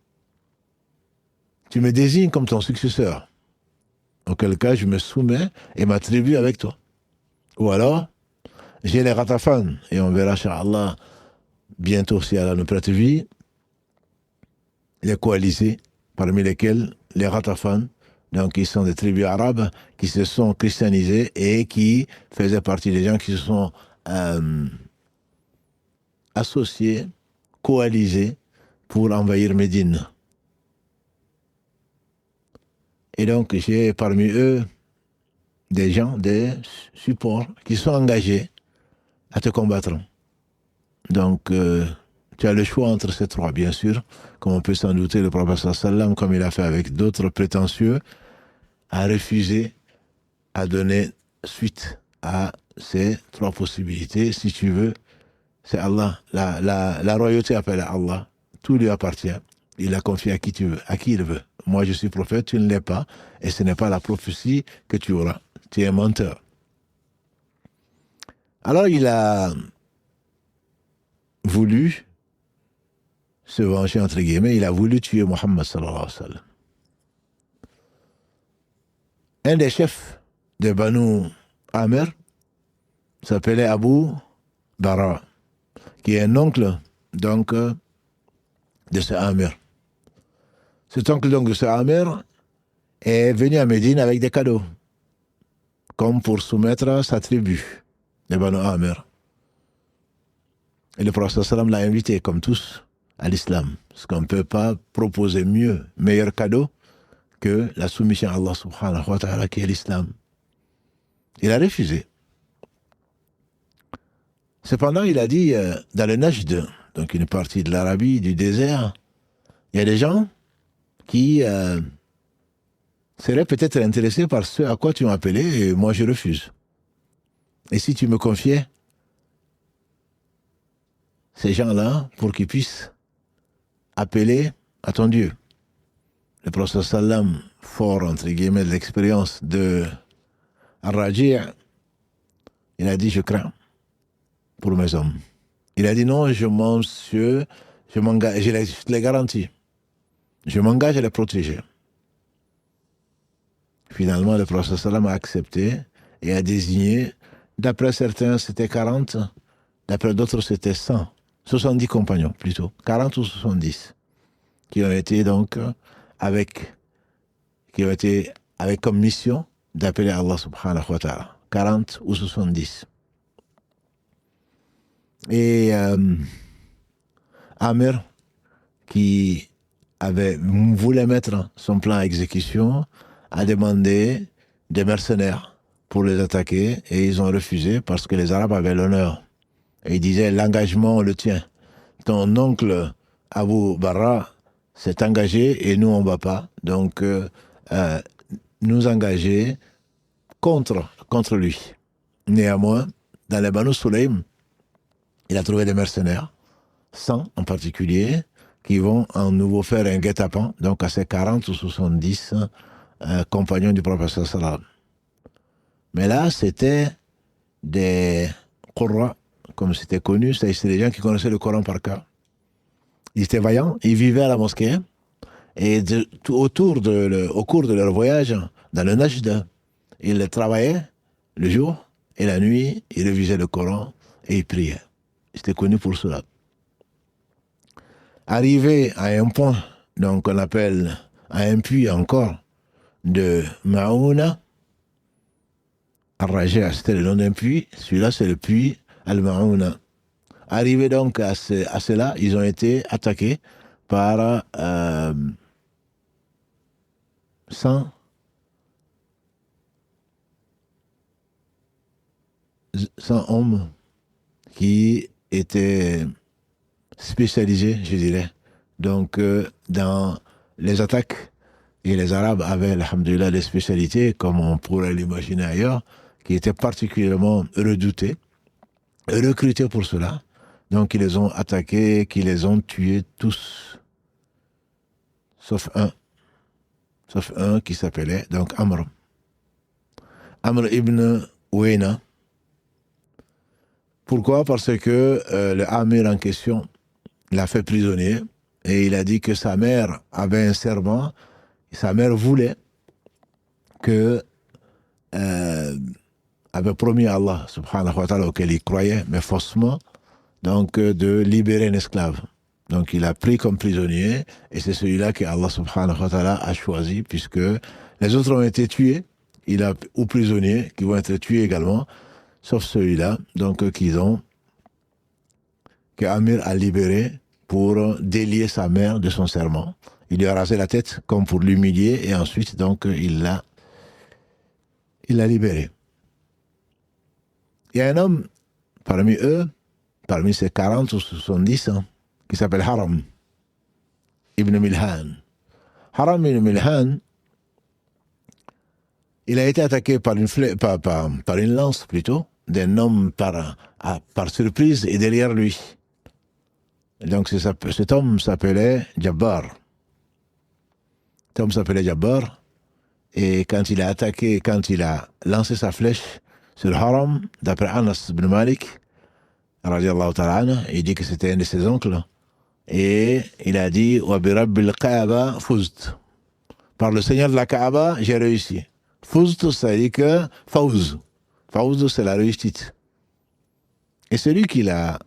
tu me désignes comme ton successeur, auquel cas je me soumets et m'attribue avec toi. Ou alors, j'ai les Ghatafan, et on verra, Inch'Allah, bientôt si Allah nous prête vie, les coalisés, parmi lesquels les Ghatafan, donc ils sont des tribus arabes qui se sont christianisés et qui faisaient partie des gens qui se sont associés, coalisés pour envahir Médine. Et donc j'ai parmi eux des gens, des supports qui sont engagés à te combattre. Donc tu as le choix entre ces 3, bien sûr, comme on peut s'en douter, le prophète sallam, comme il a fait avec d'autres prétentieux, a refusé à donner suite à ces 3 possibilités. Si tu veux, c'est Allah. La royauté appelle à Allah. Tout lui appartient. Il la confie à qui tu veux, à qui il veut. Moi, je suis prophète, tu ne l'es pas, et ce n'est pas la prophétie que tu auras. Tu es un menteur. Alors, il a voulu se venger, entre guillemets, il a voulu tuer Mohammed sallallahu alayhi wa sallam. Un des chefs de Banu Amir s'appelait Abu Bara, qui est un oncle, donc, de ce Amir. Cet oncle, donc, de ce Amir est venu à Médine avec des cadeaux, comme pour soumettre sa tribu, de Banu Amir. Et le prophète sallam l'a invité, comme tous, à l'islam. Parce qu'on ne peut pas proposer mieux, meilleur cadeau que la soumission à Allah subhanahu wa ta'ala qui est l'islam. Il a refusé. Cependant, il a dit, dans le Najd, donc une partie de l'Arabie, du désert, il y a des gens qui seraient peut-être intéressés par ce à quoi tu m'as appelé, et moi je refuse. Et si tu me confiais ces gens-là pour qu'ils puissent appeler à ton Dieu. Le prophète sallam, fort entre guillemets de l'expérience de Ar-Raji', il a dit, je crains pour mes hommes. Il a dit non, je m'engage, je les garantis. Je m'engage à les protéger. Finalement, le prophète sallam a accepté et a désigné, d'après certains, c'était 40, d'après d'autres, c'était 100, 70 compagnons plutôt, 40 ou 70, qui ont été donc qui ont été avec comme mission d'appeler Allah subhanahu wa ta'ala, 40 ou 70. Et Amir, qui voulait mettre son plan à exécution, a demandé des mercenaires pour les attaquer et ils ont refusé parce que les Arabes avaient l'honneur. Et ils disaient, l'engagement, on le tient. Ton oncle Abu Barra s'est engagé et nous, on ne va pas. Donc, nous engager contre lui. Néanmoins, dans les Banu Sulaym, il a trouvé des mercenaires, 100 en particulier, qui vont en nouveau faire un guet-apens, donc à ces 40 ou 70 compagnons du prophète sallam. Mais là, c'était des Qurra, comme c'était connu, c'est des gens qui connaissaient le Coran par cœur. Ils étaient vaillants, ils vivaient à la mosquée, et au cours de leur voyage, dans le Najd, ils travaillaient le jour et la nuit, ils révisaient le Coran et ils priaient. Ils étaient connus pour cela. Arrivé à un point, donc on appelle à un puits encore, de Maouna, Al-Raja, c'était le nom d'un puits, celui-là c'est le puits Al-Maouna. Arrivé donc à cela, ils ont été attaqués par 100 hommes qui étaient spécialisés, je dirais, donc dans les attaques. Et les Arabes avaient, alhamdoulilah, des spécialités, comme on pourrait l'imaginer ailleurs, qui étaient particulièrement redoutées, recrutés pour cela. Donc ils les ont attaqués, qu'ils les ont tués tous, sauf un qui s'appelait donc Amr ibn Ouéna. Pourquoi? Parce que le Amir en question l'a fait prisonnier et il a dit que sa mère avait un serment. Sa mère voulait avait promis à Allah subhanahu wa ta'ala auquel il croyait, mais faussement, donc de libérer un esclave. Donc il a pris comme prisonnier et c'est celui-là que Allah subhanahu wa ta'ala a choisi puisque les autres ont été tués, ou prisonniers qui vont être tués également, sauf celui-là, donc que Amir a libéré pour délier sa mère de son serment. Il lui a rasé la tête comme pour l'humilier et ensuite donc il l'a libéré. Il y a un homme parmi eux, parmi ces 40 ou 70, qui s'appelle Haram ibn Milhan. Haram ibn Milhan, il a été attaqué par une lance plutôt, d'un homme par surprise et derrière lui. Donc cet homme s'appelait Jabbar. Cet homme s'appelait Jabbar. Et quand il a lancé sa flèche sur Haram, d'après Anas ibn Malik, radiallahu ta'ala, il dit que c'était un de ses oncles. Et il a dit, Wa bi rabbil Kaaba fuzt. Par le Seigneur de la Kaaba, j'ai réussi. Fuzt, ça veut dire que Fawz. Fawz, c'est la réussite. Et celui qui lui a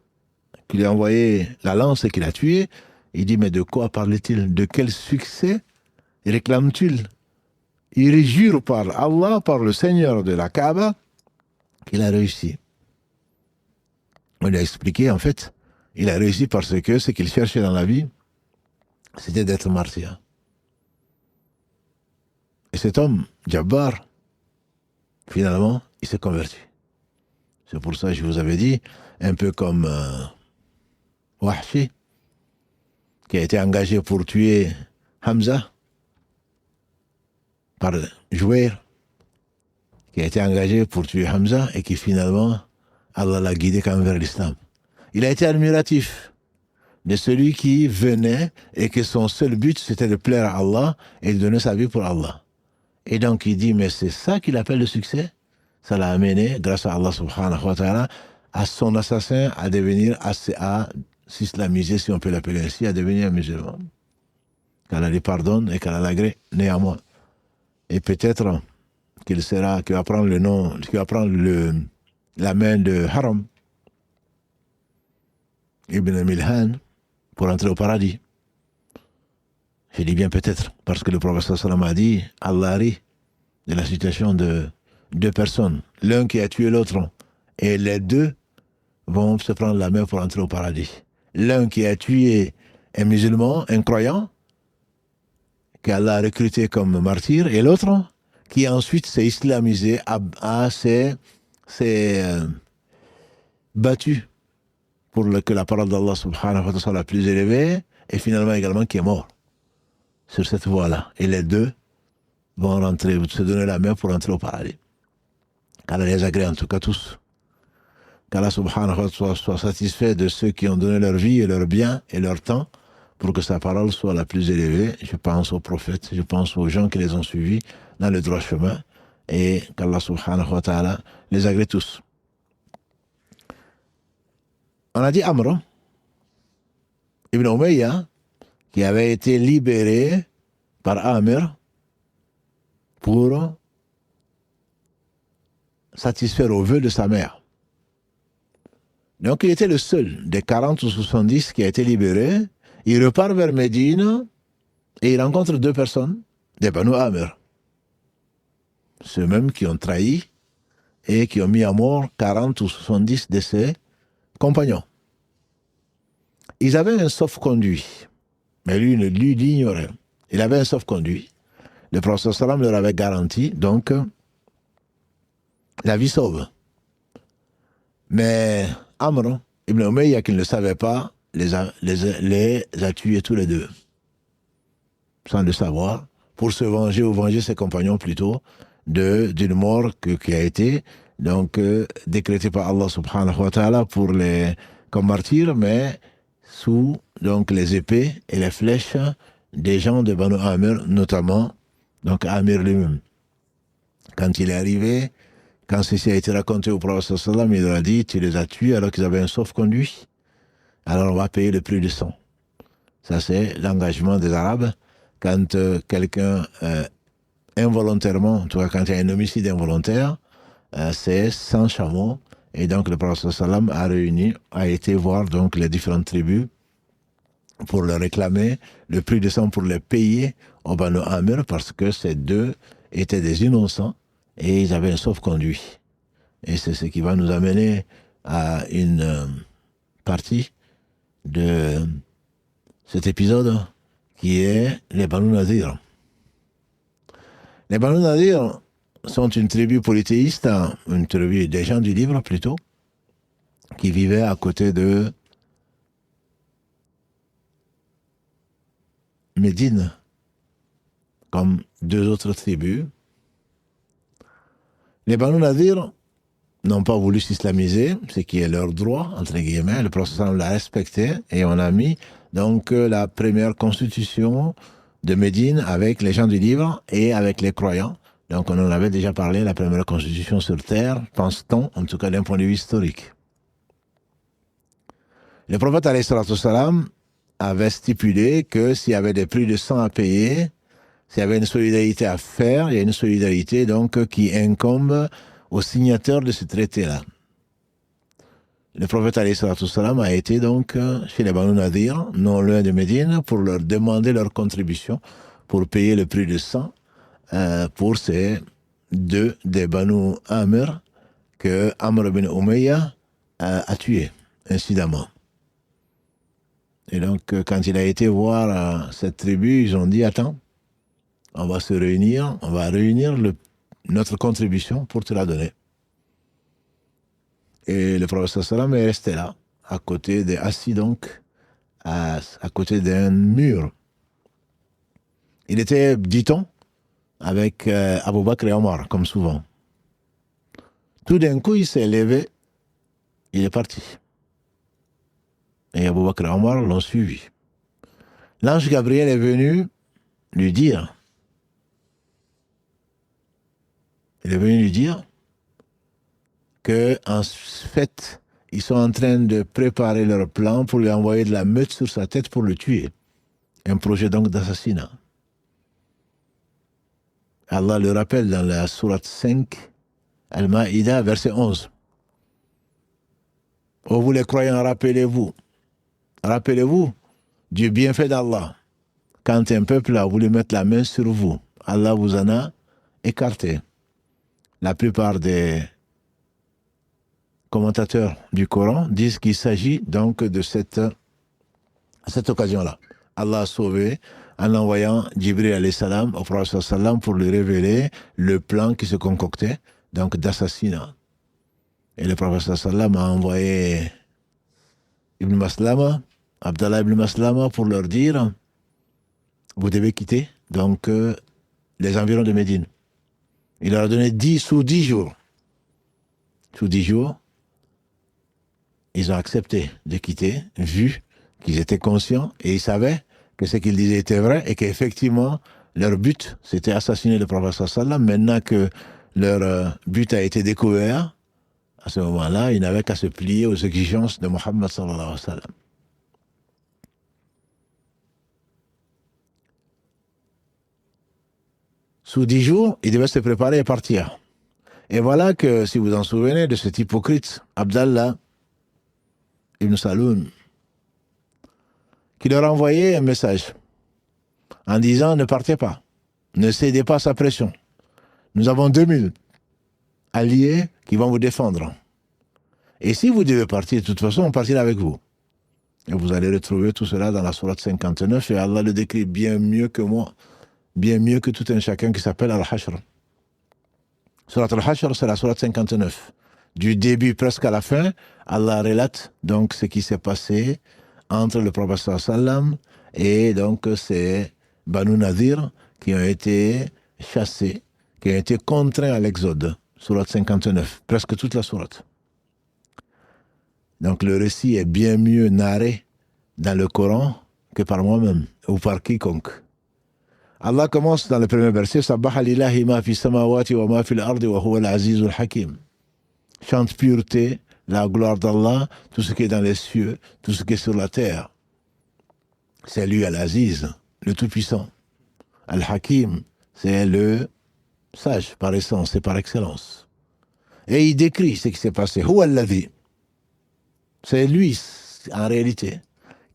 envoyé la lance et qui l'a tué, il dit, mais de quoi parle-t-il? De quel succès réclame-t-il? Il jure par Allah, par le Seigneur de la Kaaba, qu'il a réussi. On lui a expliqué, en fait, il a réussi parce que ce qu'il cherchait dans la vie, c'était d'être martyr. Et cet homme, Jabbar, finalement, il s'est converti. C'est pour ça que je vous avais dit, un peu comme Wahshi, qui a été engagé pour tuer Hamza, par Jouair, qui a été engagé pour tuer Hamza et qui finalement, Allah l'a guidé quand même vers l'islam. Il a été admiratif de celui qui venait et que son seul but c'était de plaire à Allah et de donner sa vie pour Allah. Et donc il dit, mais c'est ça qu'il appelle le succès? Ça l'a amené, grâce à Allah subhanahu wa ta'ala, à son assassin à devenir, à s'islamiser, si on peut l'appeler ainsi, à devenir musulman. Qu'Allah lui pardonne et qu'Allah l'agrée néanmoins. Et peut-être qui va prendre le nom, qui va prendre la main de Haram Ibn Milhan pour entrer au paradis. Je dis bien peut-être, parce que le prophète sallam a dit, Allah rit de la situation de deux personnes, l'un qui a tué l'autre, et les deux vont se prendre la main pour entrer au paradis. L'un qui a tué un musulman, un croyant, qu'Allah a recruté comme martyr, et l'autre qui ensuite s'est islamisé, s'est battu pour que la parole d'Allah subhanahu wa ta'ala soit la plus élevée, et finalement également qui est mort sur cette voie-là. Et les deux vont se donner la main pour entrer au paradis. Qu'Allah les agrée en tout cas tous. Qu'Allah subhanahu wa ta'ala soit satisfait de ceux qui ont donné leur vie et leur bien et leur temps pour que sa parole soit la plus élevée. Je pense aux prophètes, je pense aux gens qui les ont suivis dans le droit chemin, et qu'Allah subhanahu wa ta'ala les agrée tous. On a dit Amr Ibn Umayya, qui avait été libéré par Amir pour satisfaire aux vœux de sa mère. Donc il était le seul des 40 ou 70 qui a été libéré. Il repart vers Médine et il rencontre deux personnes, des Banu Amir. Ceux-mêmes qui ont trahi et qui ont mis à mort 40 ou 70 de ses compagnons. Ils avaient un sauf-conduit, mais lui l'ignorait. Il avait un sauf-conduit. Le prophète sallam leur avait garanti, donc, la vie sauve. Mais Amr Ibn Umayya, qui ne le savait pas, les a tués tous les deux, sans le savoir, pour se venger, ou venger ses compagnons plutôt, d'une mort qui a été donc décrétée par Allah subhanahu wa ta'ala comme martyrs, mais sous donc les épées et les flèches des gens de Banu Amir, notamment donc Amir lui-même. Quand il est arrivé, quand ceci a été raconté au prophète sallam, il leur a dit, tu les as tués alors qu'ils avaient un sauf-conduit, alors on va payer le prix du sang. Ça, c'est l'engagement des Arabes. Quand quelqu'un, involontairement, en tout cas quand il y a un homicide involontaire, c'est 100 chameaux. Et donc le prophète sallam a été voir donc les différentes tribus pour leur réclamer le prix du sang, pour les payer au Banu Amir, parce que ces deux étaient des innocents et ils avaient un sauf-conduit. Et c'est ce qui va nous amener à une partie de cet épisode qui est les Banu Nadir. Les Banu Nadir sont une tribu polythéiste, une tribu des gens du livre plutôt, qui vivaient à côté de Médine, comme deux autres tribus. Les Banu Nadir n'ont pas voulu s'islamiser, ce qui est leur droit, entre guillemets. Le prophète l'a respecté et on a mis donc la première constitution de Médine avec les gens du livre et avec les croyants. Donc on en avait déjà parlé, la première constitution sur terre, pense-t-on, en tout cas d'un point de vue historique. Le prophète alayhi salatu wassalam avait stipulé que s'il y avait des prix de sang à payer, s'il y avait une solidarité à faire, il y a une solidarité donc qui incombe aux signataires de ce traité-là. Le prophète alayhi salatu wassalam a été donc chez les Banu Nadir, non loin de Médine, pour leur demander leur contribution pour payer le prix de sang pour ces deux des Banu Amir que Amr ibn Umayya a tués incidemment. Et donc, quand il a été voir cette tribu, ils ont dit, attends, on va se réunir, on va réunir notre contribution pour te la donner. Et le prophète sallam est resté là, assis donc, à côté d'un mur. Il était, dit-on, avec Abu Bakr et Omar, comme souvent. Tout d'un coup, il s'est levé, il est parti. Et Abu Bakr et Omar l'ont suivi. L'ange Gabriel est venu lui dire, que en fait, ils sont en train de préparer leur plan pour lui envoyer de la meute sur sa tête pour le tuer. Un projet donc d'assassinat. Allah le rappelle dans la sourate 5, Al-Ma'ida, verset 11. Oh, vous les croyants, rappelez-vous du bienfait d'Allah. Quand un peuple a voulu mettre la main sur vous, Allah vous en a écarté. La plupart des commentateurs du Coran disent qu'il s'agit donc de cette occasion-là. Allah a sauvé en envoyant Jibril alayhi salam au prophète sallam pour lui révéler le plan qui se concoctait donc d'assassinat. Et le prophète sallam a envoyé Ibn Maslama, Abdallah ibn Maslama, pour leur dire: vous devez quitter donc les environs de Médine. Il leur a donné 10 jours. Sous 10 jours, ils ont accepté de quitter, vu qu'ils étaient conscients et ils savaient que ce qu'ils disaient était vrai et qu'effectivement, leur but, c'était assassiner le prophète sallam. Maintenant que leur but a été découvert, à ce moment-là, ils n'avaient qu'à se plier aux exigences de Mohammed sallallahu alayhi wa sallam. Sous 10 jours, ils devaient se préparer et partir. Et voilà que, si vous en souvenez de cet hypocrite, Abdallah ibn Saloum, qui leur a envoyé un message en disant: ne partez pas, ne cédez pas à sa pression. Nous avons 2000 alliés qui vont vous défendre. Et si vous devez partir, de toute façon, on partira avec vous. Et vous allez retrouver tout cela dans la sourate 59, et Allah le décrit bien mieux que moi, bien mieux que tout un chacun, qui s'appelle Al-Hashr. Sourate Al-Hashr, c'est la sourate 59. Du début presque à la fin, Allah relate donc ce qui s'est passé entre le prophète sallam et donc ces Banu Nadir qui ont été chassés, qui ont été contraints à l'exode. Sourate 59, presque toute la sourate. Donc le récit est bien mieux narré dans le Coran que par moi-même ou par quiconque. Allah commence dans le premier verset: Sabbaha lillahi ma fi samawati wa ma fi al-ardi wa huwa al-azizul hakim. Chante pureté, la gloire d'Allah, tout ce qui est dans les cieux, tout ce qui est sur la terre. C'est lui Al-Aziz, le Tout-Puissant. Al-Hakim, c'est le sage par essence et par excellence. Et il décrit ce qui s'est passé. Huwa alladhi. C'est lui, en réalité,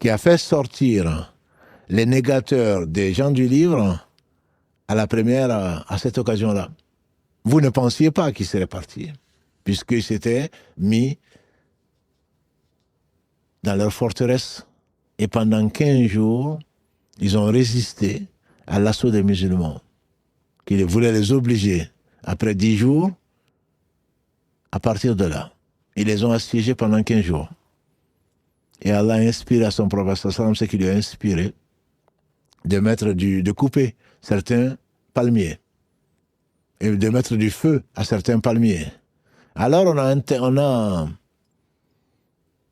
qui a fait sortir les négateurs des gens du livre à cette occasion-là. Vous ne pensiez pas qu'ils seraient partis, puisqu'ils s'étaient mis dans leur forteresse et pendant 15 jours, ils ont résisté à l'assaut des musulmans, qui voulaient les obliger, après 10 jours, à partir de là. Ils les ont assiégés pendant 15 jours. Et Allah a inspiré à son prophète ce qui lui a inspiré, de couper certains palmiers et de mettre du feu à certains palmiers. Alors on a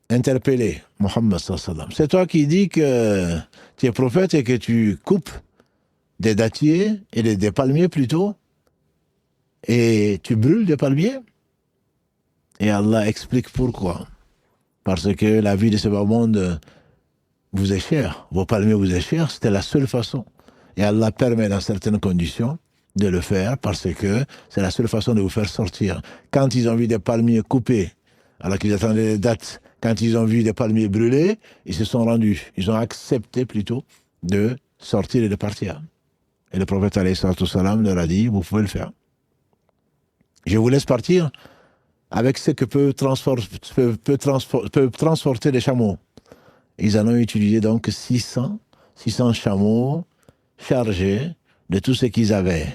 interpellé Mohammed sallam. C'est toi qui dis que tu es prophète et que tu coupes des dattiers et des palmiers plutôt, et tu brûles des palmiers? Et Allah explique pourquoi. Parce que la vie de ce bas monde vous est chère, vos palmiers vous est chers, c'était la seule façon. Et Allah permet dans certaines conditions de le faire parce que c'est la seule façon de vous faire sortir. Quand ils ont vu des palmiers coupés, alors qu'ils attendaient les dates, quand ils ont vu des palmiers brûlés, ils se sont rendus. Ils ont accepté plutôt de sortir et de partir. Et le prophète alayhi salam leur a dit: vous pouvez le faire. Je vous laisse partir avec ce que peut transporter les chameaux. Ils en ont utilisé donc 600 chameaux chargés de tout ce qu'ils avaient.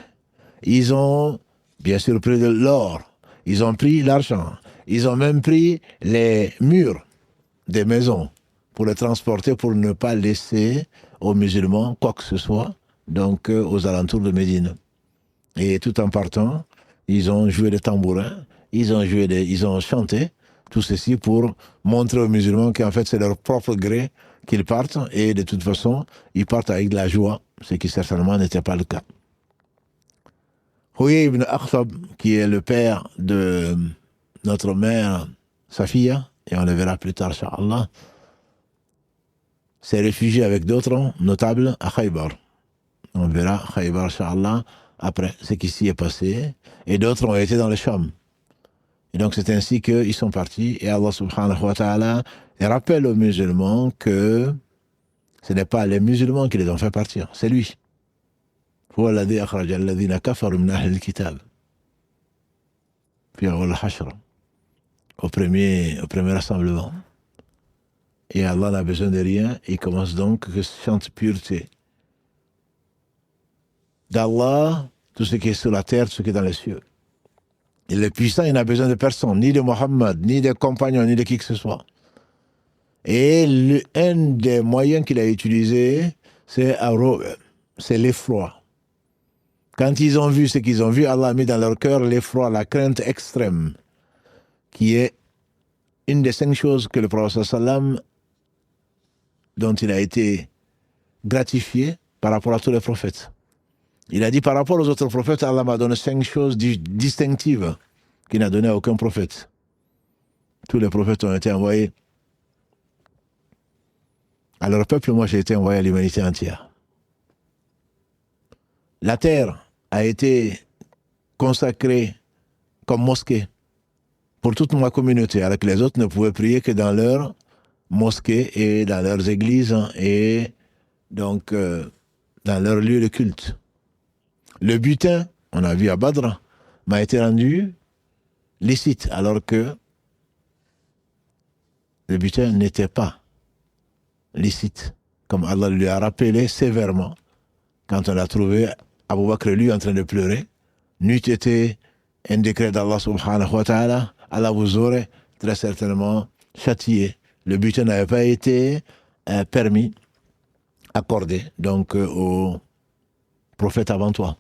Ils ont bien sûr pris de l'or, ils ont pris l'argent, ils ont même pris les murs des maisons pour les transporter, pour ne pas laisser aux musulmans quoi que ce soit, donc aux alentours de Médine. Et tout en partant, ils ont joué des tambourins, ils ont chanté, tout ceci pour montrer aux musulmans qu'en fait c'est leur propre gré qu'ils partent, et de toute façon, ils partent avec de la joie, ce qui certainement n'était pas le cas. Huyay ibn Akhtab, qui est le père de notre mère Safiya, et on le verra plus tard, Inch'Allah, s'est réfugié avec d'autres notables à Khaybar. On verra Khaybar, Inch'Allah, après ce qui s'y est passé, et d'autres ont été dans le Sham. Et donc c'est ainsi qu'ils sont partis, et Allah subhanahu wa ta'ala rappelle aux musulmans que ce n'est pas les musulmans qui les ont fait partir, c'est lui. هو الذي أخرج الذين كفروا من أهل الكتاب في أول الحشر au premier rassemblement. Et Allah n'a besoin de rien, il commence donc que chante pureté d'Allah, tout ce qui est sur la terre, tout ce qui est dans les cieux. Et le puissant, il n'a besoin de personne, ni de Mohammed, ni de compagnons, ni de qui que ce soit. Et un des moyens qu'il a utilisé, c'est l'effroi. Quand ils ont vu ce qu'ils ont vu, Allah a mis dans leur cœur l'effroi, la crainte extrême, qui est une des 5 choses que le prophète sallam, dont il a été gratifié par rapport à tous les prophètes. Il a dit par rapport aux autres prophètes, Allah m'a donné 5 choses distinctives qu'il n'a donné à aucun prophète. Tous les prophètes ont été envoyés à leur peuple, moi j'ai été envoyé à l'humanité entière. La terre a été consacrée comme mosquée pour toute ma communauté, alors que les autres ne pouvaient prier que dans leurs mosquées et dans leurs églises et donc dans leurs lieux de culte. Le butin, on a vu à Badr, m'a été rendu licite, alors que le butin n'était pas licite, comme Allah lui a rappelé sévèrement quand on a trouvé Abu Bakr lui en train de pleurer. N'eût été un décret d'Allah subhanahu wa ta'ala, Allah vous aurait très certainement châtié. Le butin n'avait pas été permis, accordé donc aux prophètes avant toi.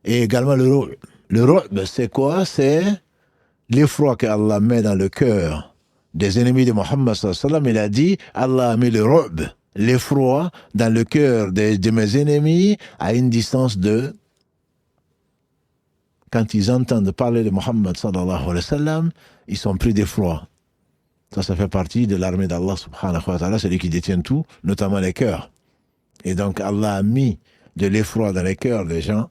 Et également le ru'b. Le ru'b, c'est quoi? C'est l'effroi qu'Allah met dans le cœur des ennemis de Mohammed sallallahu alayhi wa sallam. Il a dit, Allah a mis le ru'b, l'effroi, dans le cœur de mes ennemis à une distance de... Quand ils entendent parler de Mohammed sallallahu alayhi wa sallam, ils sont pris d'effroi. Ça fait partie de l'armée d'Allah subhanahu wa ta'ala, c'est lui qui détient tout, notamment les cœurs. Et donc Allah a mis de l'effroi dans les cœurs des gens,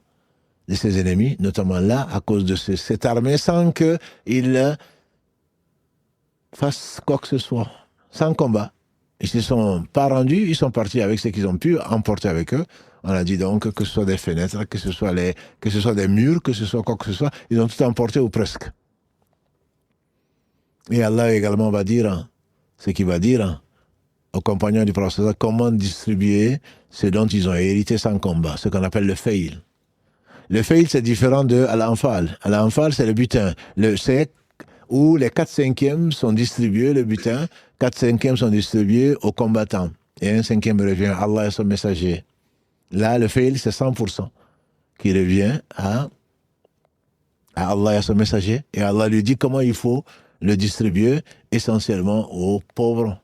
de ses ennemis, notamment là, à cause de cette armée, sans qu'ils fassent quoi que ce soit, sans combat. Ils ne se sont pas rendus, ils sont partis avec ce qu'ils ont pu emporter avec eux. On a dit donc que ce soit des fenêtres, que ce soit des murs, que ce soit quoi que ce soit, ils ont tout emporté ou presque. Et Allah également va dire, ce qu'il va dire aux compagnons du prophète, comment distribuer ce dont ils ont hérité sans combat, ce qu'on appelle le fail. Le fail, c'est différent de Al-Anfal. Al-Anfal, c'est le butin. C'est où les 4/5 sont distribués, le butin, 4/5 sont distribués aux combattants. Et 1/5 revient à Allah et son messager. Là, le fail, c'est 100% qui revient à Allah et à son messager. Et Allah lui dit comment il faut le distribuer, essentiellement aux pauvres,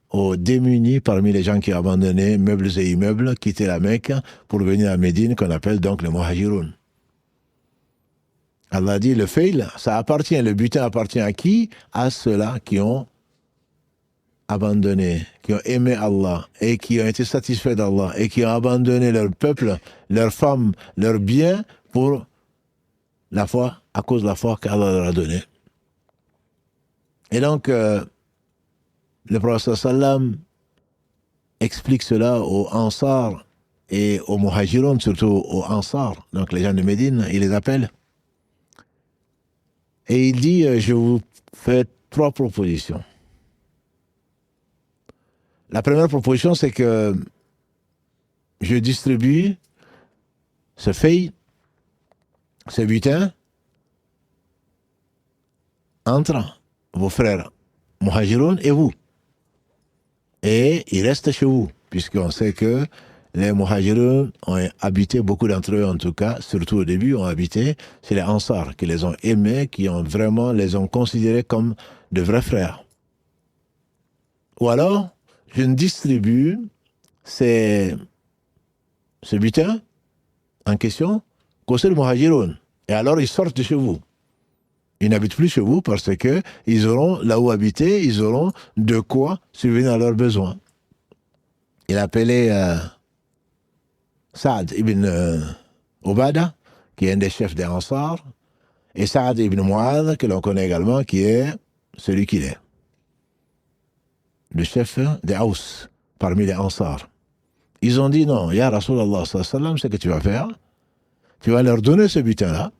aux démunis parmi les gens qui ont abandonné meubles et immeubles, quitté la Mecque pour venir à Médine, qu'on appelle donc les Muhajiroun. Allah dit, le fail, ça appartient, le butin appartient à qui? À ceux-là qui ont abandonné, qui ont aimé Allah et qui ont été satisfaits d'Allah et qui ont abandonné leur peuple, leurs femmes, leurs biens pour la foi, à cause de la foi qu'Allah leur a donnée. Et donc, le prophète sallam explique cela aux Ansar et aux Muhajiroun, surtout aux Ansar, donc les gens de Médine, il les appelle. Et il dit, je vous fais 3 propositions. La première proposition, c'est que je distribue ce fay, ce butin, entre vos frères Muhajiroun et vous. Et il reste chez vous, puisqu'on sait que les Muhajiroun ont habité, beaucoup d'entre eux en tout cas, surtout au début, ont habité chez les Ansar, qui les ont aimés, qui ont vraiment, les ont considérés comme de vrais frères. Ou alors, je distribue ce butin en question qu'aux seuls Muhajiroun. Et alors, ils sortent de chez vous. Ils n'habitent plus chez vous parce que ils auront, là où habiter, ils auront de quoi subvenir à leurs besoins. Il appelait Saad ibn Obada, qui est un des chefs des Ansar, et Saad ibn Mu'adh, que l'on connaît également, qui est celui qu'il est. Le chef des Haus, parmi les Ansar. Ils ont dit non, Ya Rasulallah, ce que tu vas faire, tu vas leur donner ce butin-là,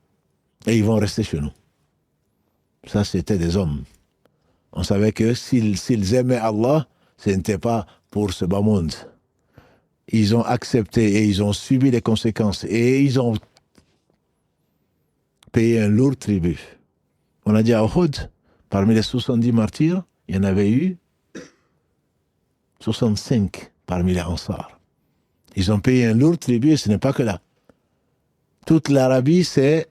et ils vont rester chez nous. Ça, c'était des hommes. On savait que s'ils aimaient Allah, ce n'était pas pour ce bas monde. Ils ont accepté et ils ont subi les conséquences et ils ont payé un lourd tribut. On a dit à Uhud, parmi les 70 martyrs, il y en avait eu 65 parmi les Ansar. Ils ont payé un lourd tribut et ce n'est pas que là. Toute l'Arabie s'est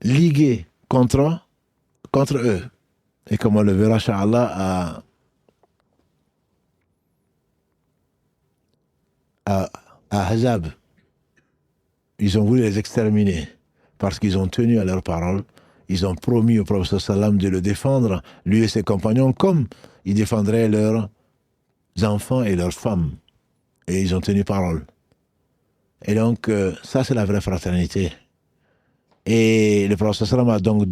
liguée contre eux. Et comme on le verra, Inch'Allah, à Ahzab, ils ont voulu les exterminer parce qu'ils ont tenu à leur parole. Ils ont promis au prophète sallam de le défendre, lui et ses compagnons, comme ils défendraient leurs enfants et leurs femmes. Et ils ont tenu parole. Et donc, ça, c'est la vraie fraternité. Et le prophète sallam a donc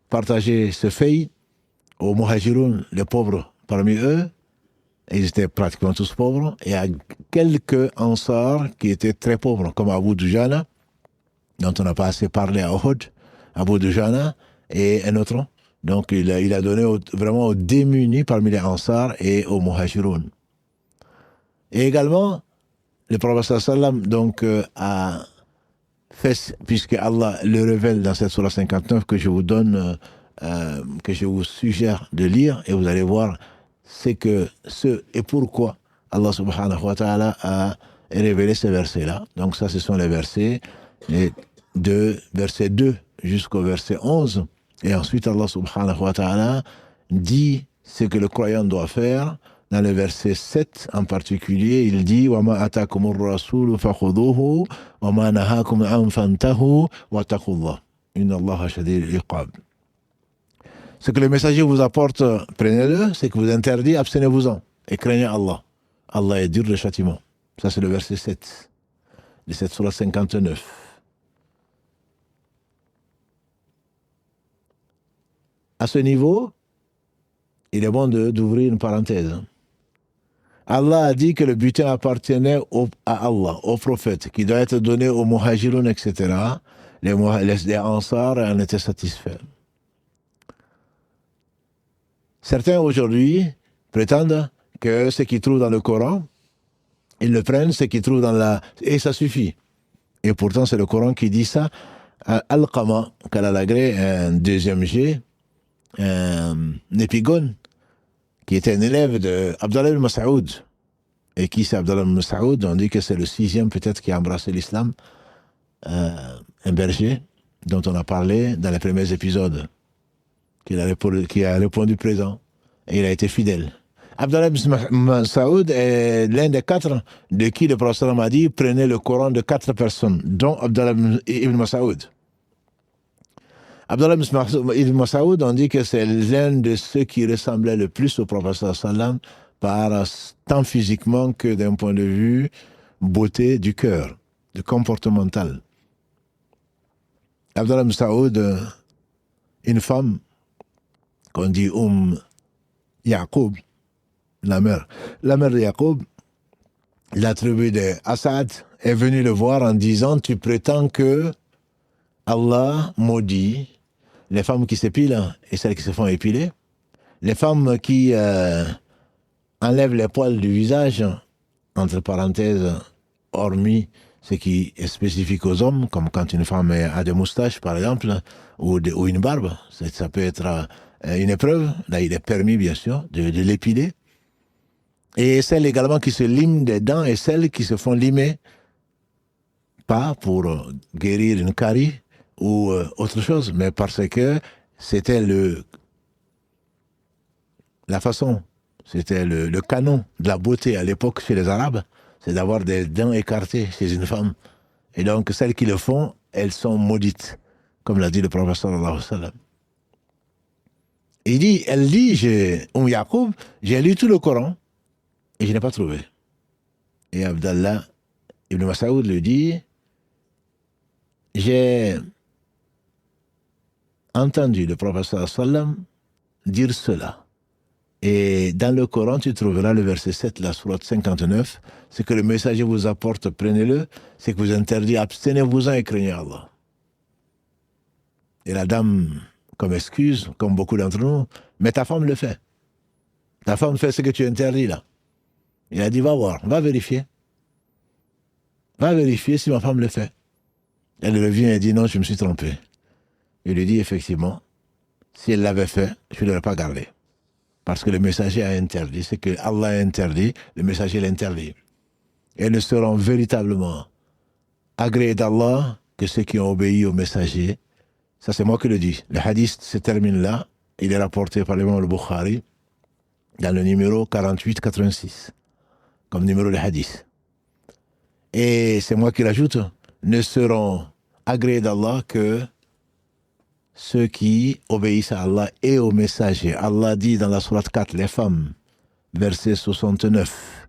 partagé ce fait aux muhajiroun, les pauvres parmi eux. Ils étaient pratiquement tous pauvres. Et à quelques ansars qui étaient très pauvres, comme Abu Dujana, dont on n'a pas assez parlé à Uhud, Abu Dujana et un autre. Donc il a donné vraiment aux démunis parmi les ansars et aux muhajiroun. Et également, le prophète sallam donc a fait, puisque Allah le révèle dans cette surah 59 que je vous donne, que je vous suggère de lire, et vous allez voir c'est que ce et pourquoi Allah subhanahu wa ta'ala a révélé ces versets-là. Donc ça, ce sont les versets de verset 2 jusqu'au verset 11. Et ensuite, Allah subhanahu wa ta'ala dit ce que le croyant doit faire. Dans le verset 7 en particulier, il dit وَمَا أَتَاكُمُ الرَّسُولُ فَخُذُوهُ وَمَا نَهَاكُمْ عَنْ فَانْتَهُوا وَاتَّقُوا اللَّهَ إِنَّ اللَّهَ شَدِيدُ الْعِقَابِ. Ce que le messager vous apporte, prenez-le. Ce que vous interdit, abstenez-vous-en. Et craignez Allah. Allah est dur de châtiment. Ça, c'est le verset 7 de cette surah 59. À ce niveau, il est bon d'ouvrir une parenthèse. Allah a dit que le butin appartenait à Allah, au prophète, qui doit être donné aux muhajiroun, etc. Les ansars en étaient satisfaits. Certains aujourd'hui prétendent que ce qu'ils trouvent dans le Coran, ils le prennent, ce qu'ils trouvent et ça suffit. Et pourtant, c'est le Coran qui dit ça. Al-Qama, Kalalagré, un deuxième G, un épigone, qui était un élève d'Abdallah ibn Mas'oud. Et qui c'est Abdallah ibn Mas'oud? On dit que c'est le 6e peut-être qui a embrassé l'islam. Un berger dont on a parlé dans les premiers épisodes, qui a répondu présent. Et il a été fidèle. Abdallah ibn Mas'oud est l'un des 4 de qui le prophète a dit prenez le Coran de 4 personnes, dont Abdallah ibn Mas'oud. Abdallah ibn Mas'oud, on dit que c'est l'un de ceux qui ressemblait le plus au prophète sallam, tant physiquement que d'un point de vue beauté du cœur, de comportemental. Abdallah ibn Mas'oud, une femme qu'on dit Yaqub, la mère de Yaqub, la tribu d'Assad est venue le voir en disant tu prétends que Allah maudit les femmes qui s'épilent et celles qui se font épiler, les femmes qui enlèvent les poils du visage, entre parenthèses, hormis ce qui est spécifique aux hommes, comme quand une femme a des moustaches, par exemple, ou une barbe. Ça peut être une épreuve. Là, il est permis, bien sûr, de l'épiler. Et celles également qui se liment des dents et celles qui se font limer, pas pour guérir une carie ou autre chose, mais parce que c'était la façon, c'était le canon de la beauté à l'époque chez les Arabes, c'est d'avoir des dents écartées chez une femme. Et donc, celles qui le font, elles sont maudites, comme l'a dit le prophète sallallahu alayhi wa sallam. Elle dit, Yaqub, j'ai lu tout le Coran et je n'ai pas trouvé. Et Abdallah ibn Mas'oud lui dit, j'ai entendu le prophète sallam dire cela. Et dans le Coran, tu trouveras le verset 7, la sourate 59, ce que le messager vous apporte, prenez-le, c'est que vous interdit, abstenez-vous-en et craignez Allah. Et la dame, comme excuse, comme beaucoup d'entre nous, mais ta femme le fait. Ta femme fait ce que tu interdis là. Il a dit, va voir, va vérifier. Va vérifier si ma femme le fait. Elle revient et dit, non, je me suis trompé. Il lui dit, effectivement, si elle l'avait fait, je ne l'aurais pas gardé. Parce que le messager a interdit. C'est que Allah a interdit, le messager l'interdit. Et ne seront véritablement agréés d'Allah que ceux qui ont obéi au messager. Ça, c'est moi qui le dis. Le hadith se termine là. Il est rapporté par l'imam al-Bukhari dans le numéro 4886, comme numéro de hadith. Et c'est moi qui l'ajoute. Ne seront agréés d'Allah que ceux qui obéissent à Allah et au messager. Allah dit dans la sourate 4, les femmes, verset 69,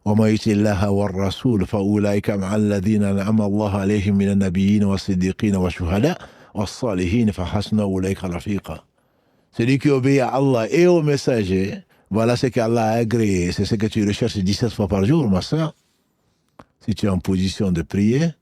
وَمَا يُطِعِ اللَّهَ وَالرَّسُولَ فَأُولَٰئِكَ مَعَ الَّذِينَ أَنْعَمَ اللَّهُ عَلَيْهِم مِّنَ النَّبِيِّينَ وَالصِّدِّيقِينَ وَالشُّهَدَاءِ وَالصَّالِحِينَ فَحَسُنَ أُولَٰئِكَ رَفِيقًا. Celui qui obéit à Allah et au messager, voilà ce qu'Allah a agréé. C'est ce que tu recherches 17 fois par jour, ma soeur. Si tu es en position de prier,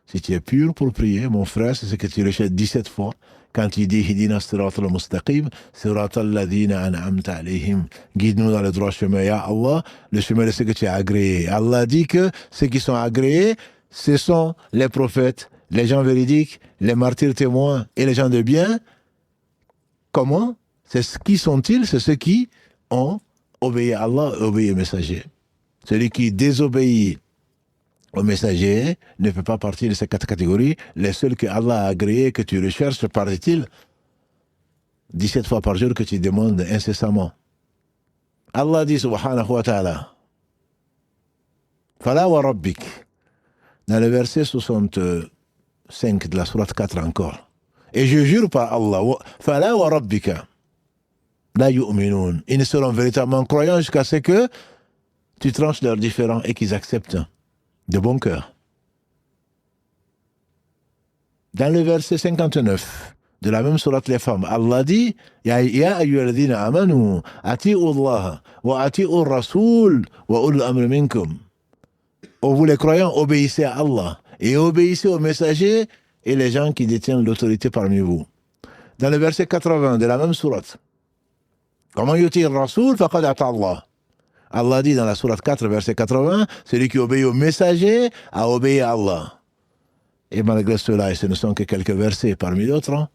si tu es pur pour prier, mon frère, c'est ce que tu recherches 17 fois. Quand il dit Hidina siratal mustaqim, siratal ladina an'amta alayhim, guide-nous dans le droit chemin, ya Allah, le chemin de ce que tu as agréé. Allah dit que ceux qui sont agréés, ce sont les prophètes, les gens véridiques, les martyrs témoins et les gens de bien. Comment? Qui sont-ils? C'est ceux qui ont obéi à Allah et obéi au messager. Celui qui désobéit au messager ne peut pas partir de ces quatre catégories. Les seuls que Allah a agréés, que tu recherches, paraît-il, 17 fois par jour que tu demandes incessamment. Allah dit subhanahu wa ta'ala, Fala wa rabbik, dans le verset 65 de la sourate 4 encore. Et je jure par Allah, Fala wa rabbika, la yu'minun. Ils ne seront véritablement croyants jusqu'à ce que tu tranches leurs différends et qu'ils acceptent de bon cœur. Dans le verset 59 de la même sourate les femmes, Allah dit Ya ayyuhalladhina amanu ati'u Allah wa ati'u rasoul wa ulul amri minkum. Oh, vous les croyants, obéissez à Allah et obéissez aux messagers et les gens qui détiennent l'autorité parmi vous. Dans le verset 80 de la même sourate, Comment yuti rasoul faqad ata Allah. Allah dit dans la sourate 4, verset 80, celui qui obéit au messager a obéi à Allah. Et malgré cela, et ce ne sont que quelques versets parmi d'autres, hein,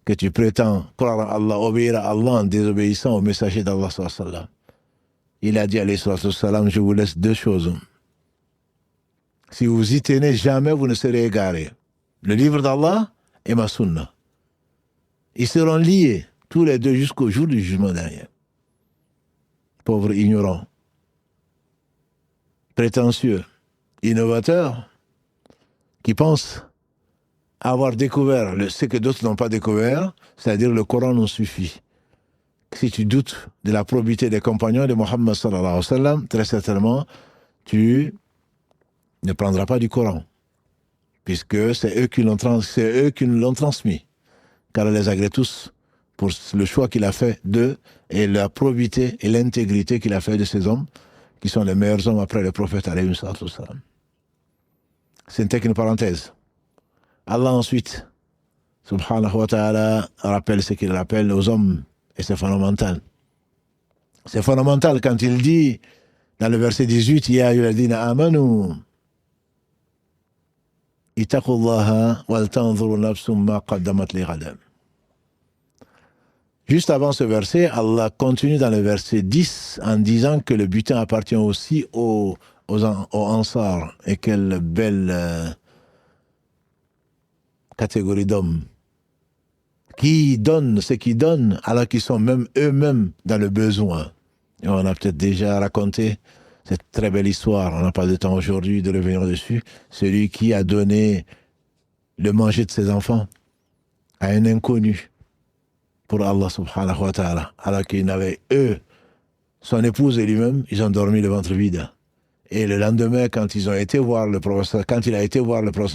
que tu prétends croire à Allah, obéir à Allah en désobéissant au messager d'Allah. Il a dit alayhi salam, je vous laisse deux choses. Si vous y tenez, jamais vous ne serez égarés. Le livre d'Allah et ma sunna. Ils seront liés, tous les deux, jusqu'au jour du jugement dernier. Pauvres ignorants, prétentieux, innovateurs, qui pensent avoir découvert ce que d'autres n'ont pas découvert, c'est-à-dire le Coran nous suffit. Si tu doutes de la probité des compagnons de Mohammed sallallahu alayhi wa sallam, très certainement, tu ne prendras pas du Coran, puisque c'est eux qui nous l'ont transmis, car elle les agrée tous pour le choix qu'il a fait d'eux et la probité et l'intégrité qu'il a fait de ces hommes, qui sont les meilleurs hommes après les prophètes alayhi salam. Ce n'était qu'une parenthèse. Allah ensuite, subhanahu wa ta'ala, rappelle ce qu'il rappelle aux hommes, et c'est fondamental. C'est fondamental quand il dit, dans le verset 18, Ya ayyuhalladhina amanu, ittaqullaha wal tanzuru nafsum ma qaddamat lighadam. Juste avant ce verset, Allah continue dans le verset 10 en disant que le butin appartient aussi aux Ansar. Et quelle belle catégorie d'hommes qui donnent ce qu'ils donnent alors qu'ils sont même eux-mêmes dans le besoin. Et on a peut-être déjà raconté cette très belle histoire, on n'a pas de temps aujourd'hui de revenir dessus. Celui qui a donné le manger de ses enfants à un inconnu pour Allah subhanahu wa ta'ala, alors qu'il n'avait son épouse et lui-même, ils ont dormi le ventre vide. Et le lendemain, quand il a été voir le prophète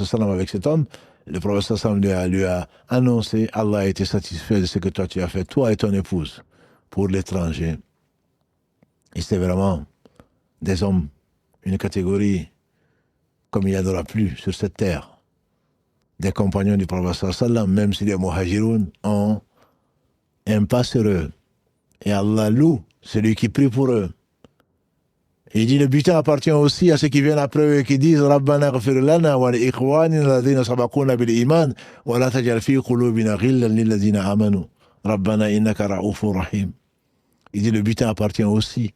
sallam avec cet homme, le prophète sallam lui a annoncé, Allah a été satisfait de ce que toi tu as fait, toi et ton épouse, pour l'étranger. Et c'est vraiment des hommes, une catégorie comme il n'y en aura plus sur cette terre. Des compagnons du prophète sallam, même si les muhajiroun ont un pas sur eux. Et Allah loue celui qui prie pour eux. Et il dit le butin appartient aussi à ceux qui viennent après eux et qui disent Rabbana ghfir lana wa li ikhwanina alladhina sabaquna bil iman wa la tajal fi qulubina ghillan lil ladhina amanu Rabbana innaka ra'ufur rahim. Il dit le butin appartient aussi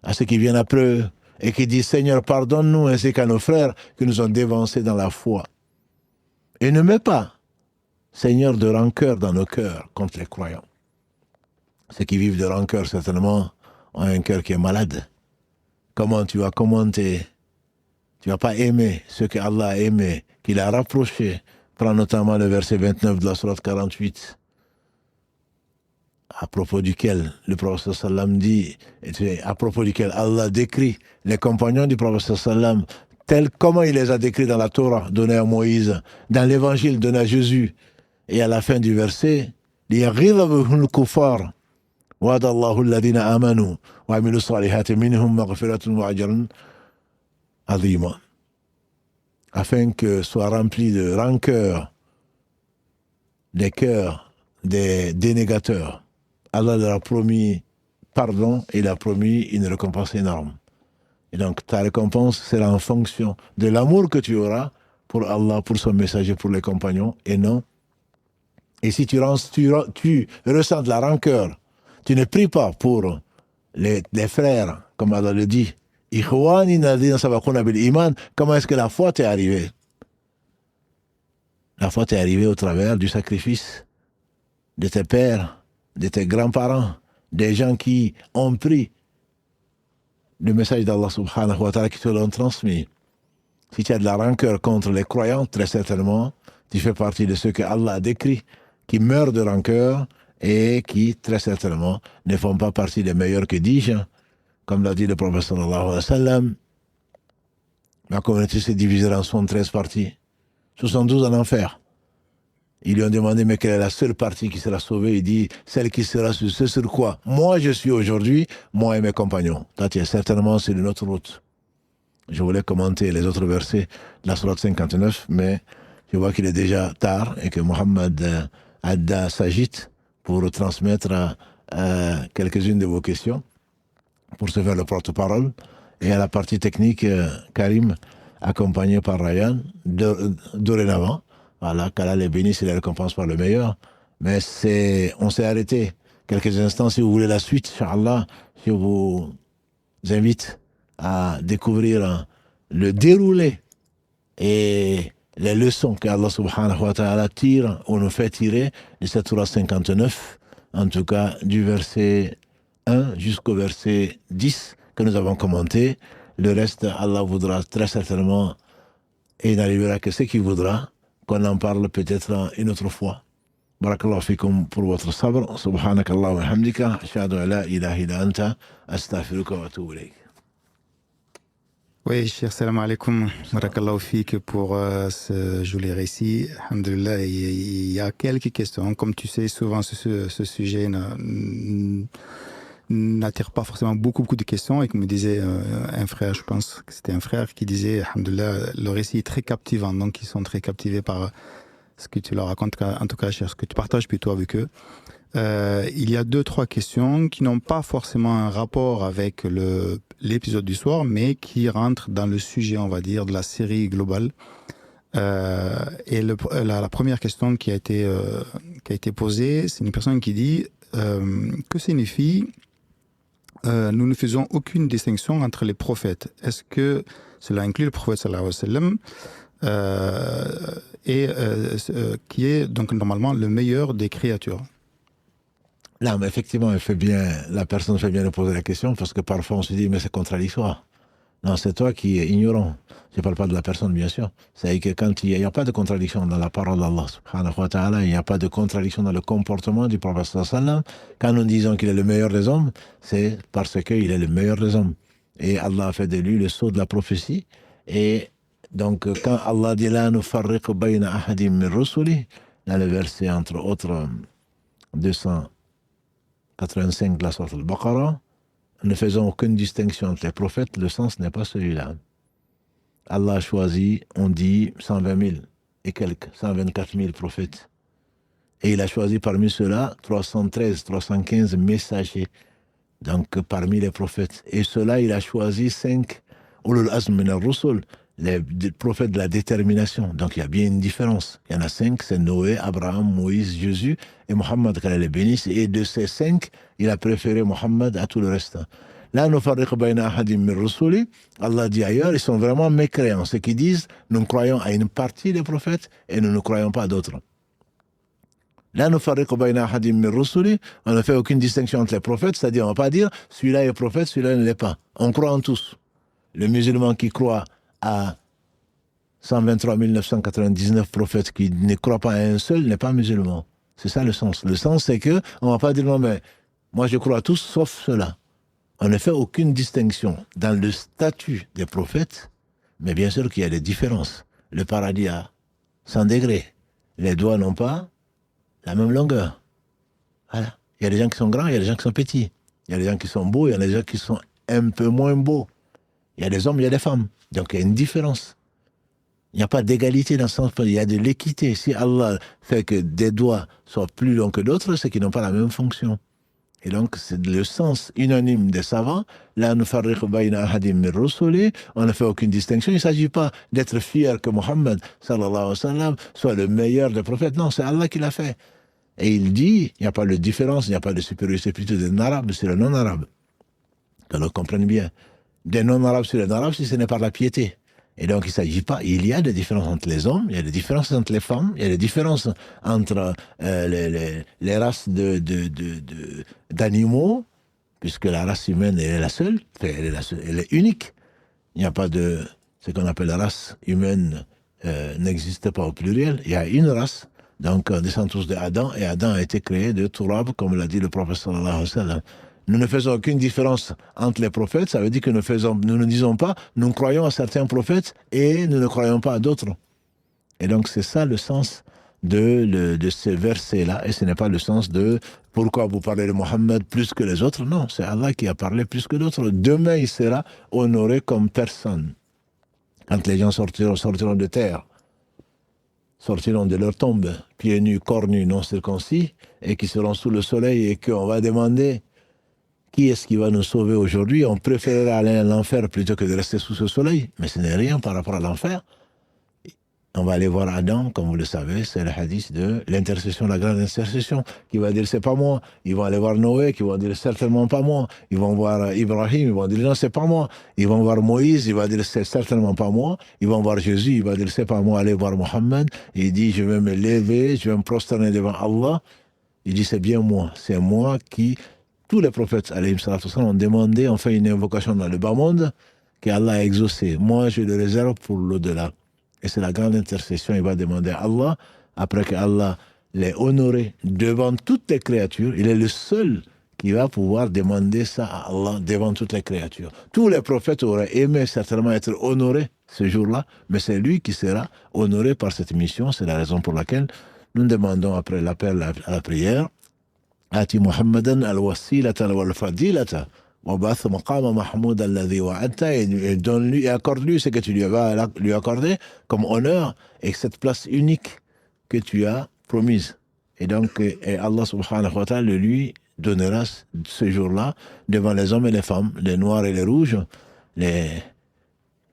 à ceux qui viennent après eux et qui disent Seigneur pardonne-nous ainsi qu'à nos frères qui nous ont dévancés dans la foi. Et ne mets pas Seigneur de rancœur dans nos cœurs contre les croyants. Ceux qui vivent de rancœur certainement ont un cœur qui est malade. Comment tu vas commenter? Tu vas pas aimer ce que Allah a aimé, qu'il a rapproché. Prends notamment le verset 29 de la sourate 48, à propos duquel le prophète sallam dit, à propos duquel Allah décrit les compagnons du prophète sallam, tels comment il les a décrits dans la Torah donnée à Moïse, dans l'évangile donné à Jésus. Et à la fin du verset, لِيَغِيظَ الْكُفَّارَ وَعَدَ اللَّهُ الَّذِينَ آمَنُوا وَعَمِلُوا الصَّالِحَاتِ مِنْهُمْ مَغْفِرَةٌ وَأَجْرٌ عَظِيمٌ. Afin que soient remplis de rancœur les cœurs des dénégateurs. Allah leur a promis pardon et il a promis une récompense énorme. Et donc ta récompense sera en fonction de l'amour que tu auras pour Allah, pour son messager, pour les compagnons, et non. Et si tu ressens de la rancœur, tu ne pries pas pour les frères, comme Allah le dit. Comment est-ce que la foi t'est arrivée? La foi t'est arrivée au travers du sacrifice de tes pères, de tes grands-parents, des gens qui ont pris le message d'Allah subhanahu wa ta'ala, qui te l'ont transmis. Si tu as de la rancœur contre les croyants, très certainement, tu fais partie de ceux que Allah a décrits, qui meurent de rancœur et qui, très certainement, ne font pas partie des meilleurs que dis-je. Comme l'a dit le prophète sallallahu alayhi wa sallam, la communauté se divisera en 73 parties, 72 en enfer. Ils lui ont demandé, mais quelle est la seule partie qui sera sauvée? Il dit, celle qui sera sur ce sur quoi moi je suis aujourd'hui, moi et mes compagnons. Là, tu es certainement sur une autre route. Je voulais commenter les autres versets de la sourate 59, mais je vois qu'il est déjà tard et que Mohamed Adda s'agite pour transmettre quelques-unes de vos questions, pour se faire le porte-parole. Et à la partie technique, Karim, accompagné par Ryan, dorénavant. Voilà, qu'Allah les bénisse et les récompense par le meilleur. Mais on s'est arrêté quelques instants. Si vous voulez la suite, Inch'Allah, je vous invite à découvrir le déroulé et les leçons qu'Allah subhanahu wa ta'ala tire ou nous fait tirer de cette sourate 59, en tout cas du verset 1 jusqu'au verset 10 que nous avons commenté. Le reste, Allah voudra très certainement, et il n'arrivera que ce qu'il voudra, qu'on en parle peut-être une autre fois. Barakallahu fikum pour votre sabr. Subhanakallah wa hamdika. Ashhadu an la ilaha illa anta. Astaghfiruka wa atubu ilayk. Oui, cher salam alaikum. Barakallahu fik pour ce joli récit. Alhamdulillah, il y a quelques questions. Comme tu sais, souvent ce sujet n'attire pas forcément beaucoup de questions. Et comme me disait un frère, je pense que c'était un frère qui disait, alhamdoulilah, le récit est très captivant. Donc ils sont très captivés par ce que tu leur racontes, en tout cas, ce que tu partages plutôt avec eux. Il y a 2-3 questions qui n'ont pas forcément un rapport avec l'épisode du soir, mais qui rentrent dans le sujet, on va dire, de la série globale. Et la première question qui a été posée, c'est une personne qui dit que signifie nous ne faisons aucune distinction entre les prophètes. Est-ce que cela inclut le prophète sallallahu alayhi wa sallam qui est donc normalement le meilleur des créatures? Là, mais effectivement, la personne fait bien de poser la question, parce que parfois on se dit, mais c'est contradictoire. Non, c'est toi qui es ignorant. Je ne parle pas de la personne, bien sûr. C'est que quand il n'y a pas de contradiction dans la parole d'Allah, subhanahu wa ta'ala, il n'y a pas de contradiction dans le comportement du prophète sallallahu alayhi wa sallam. Quand nous disons qu'il est le meilleur des hommes, c'est parce qu'il est le meilleur des hommes. Et Allah a fait de lui le sceau de la prophétie. Et Donc, quand Allah dit la nufarriqu bayna ahadim min rusuli, dans le verset entre autres 285 de la sourate Al-Baqarah, ne faisant aucune distinction entre les prophètes, le sens n'est pas celui-là. Allah a choisi, on dit 120 000 et quelques, 124 000 prophètes. Et il a choisi parmi ceux-là 313, 315 messagers, donc parmi les prophètes. Et ceux-là, il a choisi 5 ulul azm min ar-rusul, les prophètes de la détermination. Donc il y a bien une différence. Il y en a 5, c'est Noé, Abraham, Moïse, Jésus et Mohammed, qu'Allah les bénisse. Et de ces 5, il a préféré Mohammed à tout le reste. Là, nufarriqu bayna ahadim min rusuli, Allah dit ailleurs, ils sont vraiment mécréants. Ceux qui disent, nous croyons à une partie des prophètes et nous ne croyons pas à d'autres. Là, nufarriqu bayna ahadim min rusuli, on ne fait aucune distinction entre les prophètes, c'est-à-dire on ne va pas dire, celui-là est prophète, celui-là ne l'est pas. On croit en tous. Le musulman qui croit à 123 999 prophètes qui ne croient pas à un seul n'est pas musulman. C'est ça le sens. Le sens, c'est que on ne va pas dire non, mais moi je crois à tous sauf cela. On ne fait aucune distinction dans le statut des prophètes, mais bien sûr qu'il y a des différences. Le paradis a 100 degrés. Les doigts n'ont pas la même longueur. Voilà. Il y a des gens qui sont grands, il y a des gens qui sont petits. Il y a des gens qui sont beaux, il y a des gens qui sont un peu moins beaux. Il y a des hommes, il y a des femmes. Donc il y a une différence. Il n'y a pas d'égalité dans le sens où il y a de l'équité. Si Allah fait que des doigts soient plus longs que d'autres, c'est qu'ils n'ont pas la même fonction. Et donc c'est le sens unanime des savants. La nufarriqu bayna ahadim min rusuli, on ne fait aucune distinction. Il ne s'agit pas d'être fier que Mohammed sallallahu alayhi wa sallam soit le meilleur des prophètes. Non, c'est Allah qui l'a fait. Et il dit, il n'y a pas de différence, il n'y a pas de supériorité plutôt d'un arabe sur le non-arabe. Que l'on comprenne bien. Des non-arabes sur les non-arabes, si ce n'est pas la piété. Et donc, il ne s'agit pas... Il y a des différences entre les hommes, il y a des différences entre les femmes, il y a des différences entre les races d'animaux, puisque la race humaine, elle est la seule, elle est unique. Il n'y a pas de... Ce qu'on appelle la race humaine n'existe pas au pluriel. Il y a une race. Donc, on descend tous d'Adam, et Adam a été créé de Turab, comme l'a dit le prophète sallallahu alayhi wa sallam. Nous ne faisons aucune différence entre les prophètes, ça veut dire que nous ne disons pas, nous croyons à certains prophètes et nous ne croyons pas à d'autres. Et donc c'est ça le sens de ces versets-là, et ce n'est pas le sens de pourquoi vous parlez de Mohammed plus que les autres, non, c'est Allah qui a parlé plus que d'autres. Demain il sera honoré comme personne. Quand les gens sortiront de terre, sortiront de leur tombe, pieds nus, corps nus, non circoncis, et qui seront sous le soleil et qu'on va demander qui est-ce qui va nous sauver aujourd'hui? On préférerait aller à l'enfer plutôt que de rester sous ce soleil. Mais ce n'est rien par rapport à l'enfer. On va aller voir Adam, comme vous le savez, c'est le hadith de l'intercession, la grande intercession, qui va dire c'est pas moi. Ils vont aller voir Noé, qui vont dire certainement pas moi. Ils vont voir Ibrahim, ils vont dire non, c'est pas moi. Ils vont voir Moïse, il va dire c'est certainement pas moi. Ils vont voir Jésus, il va dire c'est pas moi. Allez voir Mohammed. Il dit je vais me lever, je vais me prosterner devant Allah. Il dit c'est bien moi, c'est moi qui... Tous les prophètes, alayhi salatu wassalam, ont demandé, ont fait une invocation dans le bas monde, qu'Allah a exaucé. Moi, je le réserve pour l'au-delà. Et c'est la grande intercession, il va demander à Allah, après qu'Allah l'ait honoré devant toutes les créatures, il est le seul qui va pouvoir demander ça à Allah devant toutes les créatures. Tous les prophètes auraient aimé certainement être honorés ce jour-là, mais c'est lui qui sera honoré par cette mission. C'est la raison pour laquelle nous demandons, après l'appel à la prière, آتي محمدا الوسيلة والفضيلة وبعث مقام محمود الذي وعدته, donne-lui et accorde-lui ce que tu lui vas lui accorder comme honneur et cette place unique que tu as promise. Et donc, et Allah subhanahu wa ta'ala lui donnera ce jour-là devant les hommes et les femmes, les noirs et les rouges,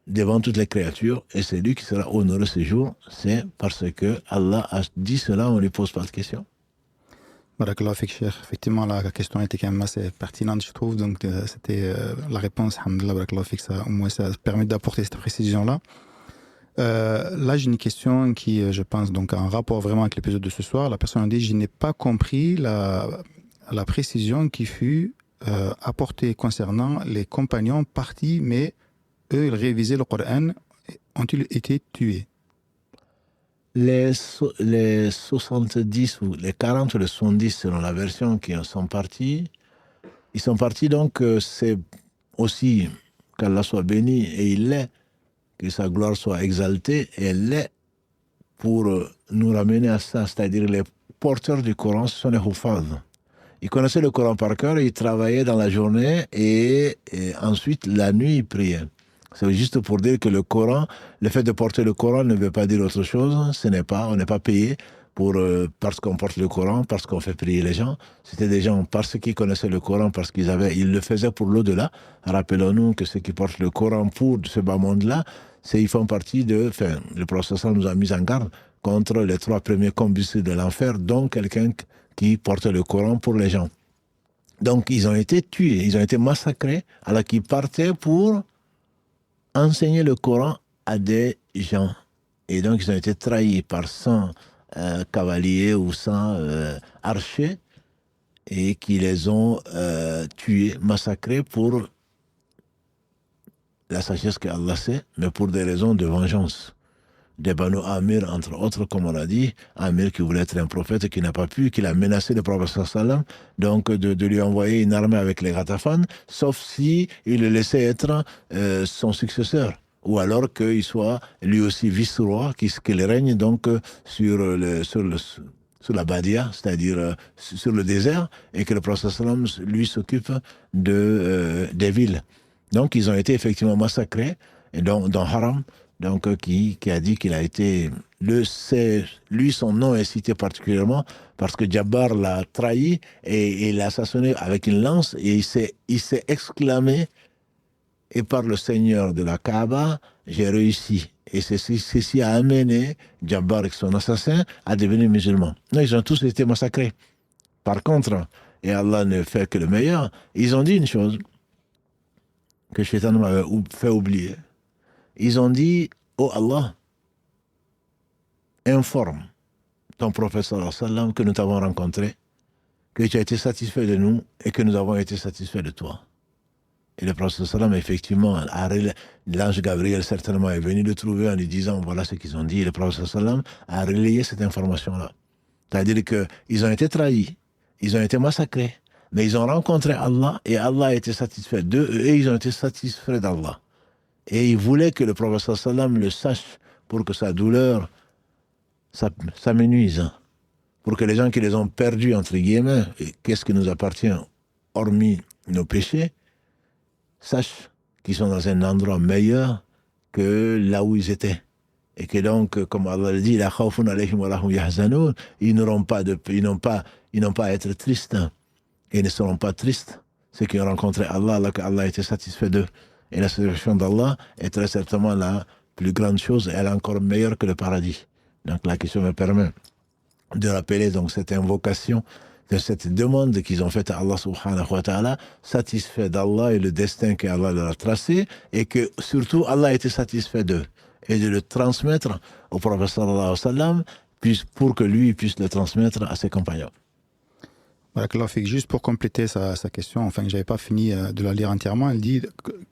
devant toutes les créatures, et c'est lui qui sera honoré ce jour. C'est parce que Allah a dit cela, on ne lui pose pas de questions. Barakallahu fik, Cheikh. Effectivement, la question était quand même assez pertinente, je trouve. Donc, c'était la réponse. Alhamdulillah, barakallahu fik, ça, au moins, ça permet d'apporter cette précision-là. Là, j'ai une question qui, je pense, donc, en rapport vraiment avec l'épisode de ce soir. La personne a dit, je n'ai pas compris la précision qui fut apportée concernant les compagnons partis, mais eux, ils révisaient le Coran. Ont-ils été tués? Les 70 ou les 40 ou les 70 selon la version qui en sont partis, donc c'est aussi qu'Allah soit béni et il l'est que sa gloire soit exaltée, et elle l'est pour nous ramener à ça, c'est-à-dire les porteurs du Coran, ce sont les Hufaz. Ils connaissaient le Coran par cœur, ils travaillaient dans la journée et ensuite la nuit ils priaient. C'est juste pour dire que le Coran, le fait de porter le Coran ne veut pas dire autre chose, on n'est pas payé parce qu'on porte le Coran, parce qu'on fait prier les gens. C'était des gens parce qu'ils connaissaient le Coran, parce ils le faisaient pour l'au-delà. Rappelons-nous que ceux qui portent le Coran pour ce bas monde-là, ils font partie le prophète nous a mis en garde contre les 3 premiers combustibles de l'enfer, dont quelqu'un qui portait le Coran pour les gens. Donc ils ont été tués, ils ont été massacrés, alors qu'ils partaient pour enseigner le Coran à des gens. Et donc ils ont été trahis par 100 cavaliers ou 100 archers, et qui les ont tués, massacrés pour la sagesse que Allah sait, mais pour des raisons de vengeance. Des Banu Amir, entre autres, comme on l'a dit, Amir qui voulait être un prophète, qui n'a pas pu, qui a menacé le prophète sallam, donc de lui envoyer une armée avec les Ghatafan, sauf si il le laissait être son successeur, ou alors qu'il soit lui aussi vice-roi, qu'il règne donc sur la Badia, c'est-à-dire sur le désert, et que le prophète sallam, lui, s'occupe des villes. Donc ils ont été effectivement massacrés dans Haram, donc qui a dit qu'il a été lui, son nom est cité particulièrement parce que Jabbar l'a trahi et l'a assassiné avec une lance, et il s'est exclamé: et par le Seigneur de la Kaaba, j'ai réussi. Et ceci a amené Jabbar et son assassin à devenir musulmans. Non, ils ont tous été massacrés. Par contre, et Allah ne fait que le meilleur, ils ont dit une chose que Shaitan m'avait fait oublier. Ils ont dit: oh Allah, informe ton prophète sallallahu alayhi wa sallam que nous t'avons rencontré, que tu as été satisfait de nous et que nous avons été satisfaits de toi. Et le prophète sallallahu alayhi wa sallam, effectivement, l'ange Gabriel certainement est venu le trouver en lui disant: voilà ce qu'ils ont dit. Et le prophète sallallahu alayhi wa sallam a relayé cette information-là. C'est-à-dire qu'ils ont été trahis, ils ont été massacrés, mais ils ont rencontré Allah et Allah a été satisfait d'eux et ils ont été satisfaits d'Allah. Et ils voulaient que le prophète sallallahu alayhi wa sallam le sache pour que sa douleur s'amenuise. Pour que les gens qui les ont perdus, entre guillemets, et qu'est-ce qui nous appartient hormis nos péchés, sachent qu'ils sont dans un endroit meilleur que là où ils étaient. Et que donc, comme Allah le dit, ils n'ont pas à être tristes. Et ils ne seront pas tristes. Ceux qui ont rencontré Allah, Allah a été satisfait d'eux. Et la satisfaction d'Allah est très certainement la plus grande chose, et elle est encore meilleure que le paradis. Donc la question me permet de rappeler donc cette invocation, de cette demande qu'ils ont faite à Allah subhanahu wa ta'ala, satisfait d'Allah et le destin qu'Allah leur a tracé, et que surtout Allah a été satisfait d'eux, et de le transmettre au prophète sallallahu alayhi wa sallam, pour que lui puisse le transmettre à ses compagnons. Voilà, juste pour compléter sa question, enfin, je n'avais pas fini de la lire entièrement, elle dit: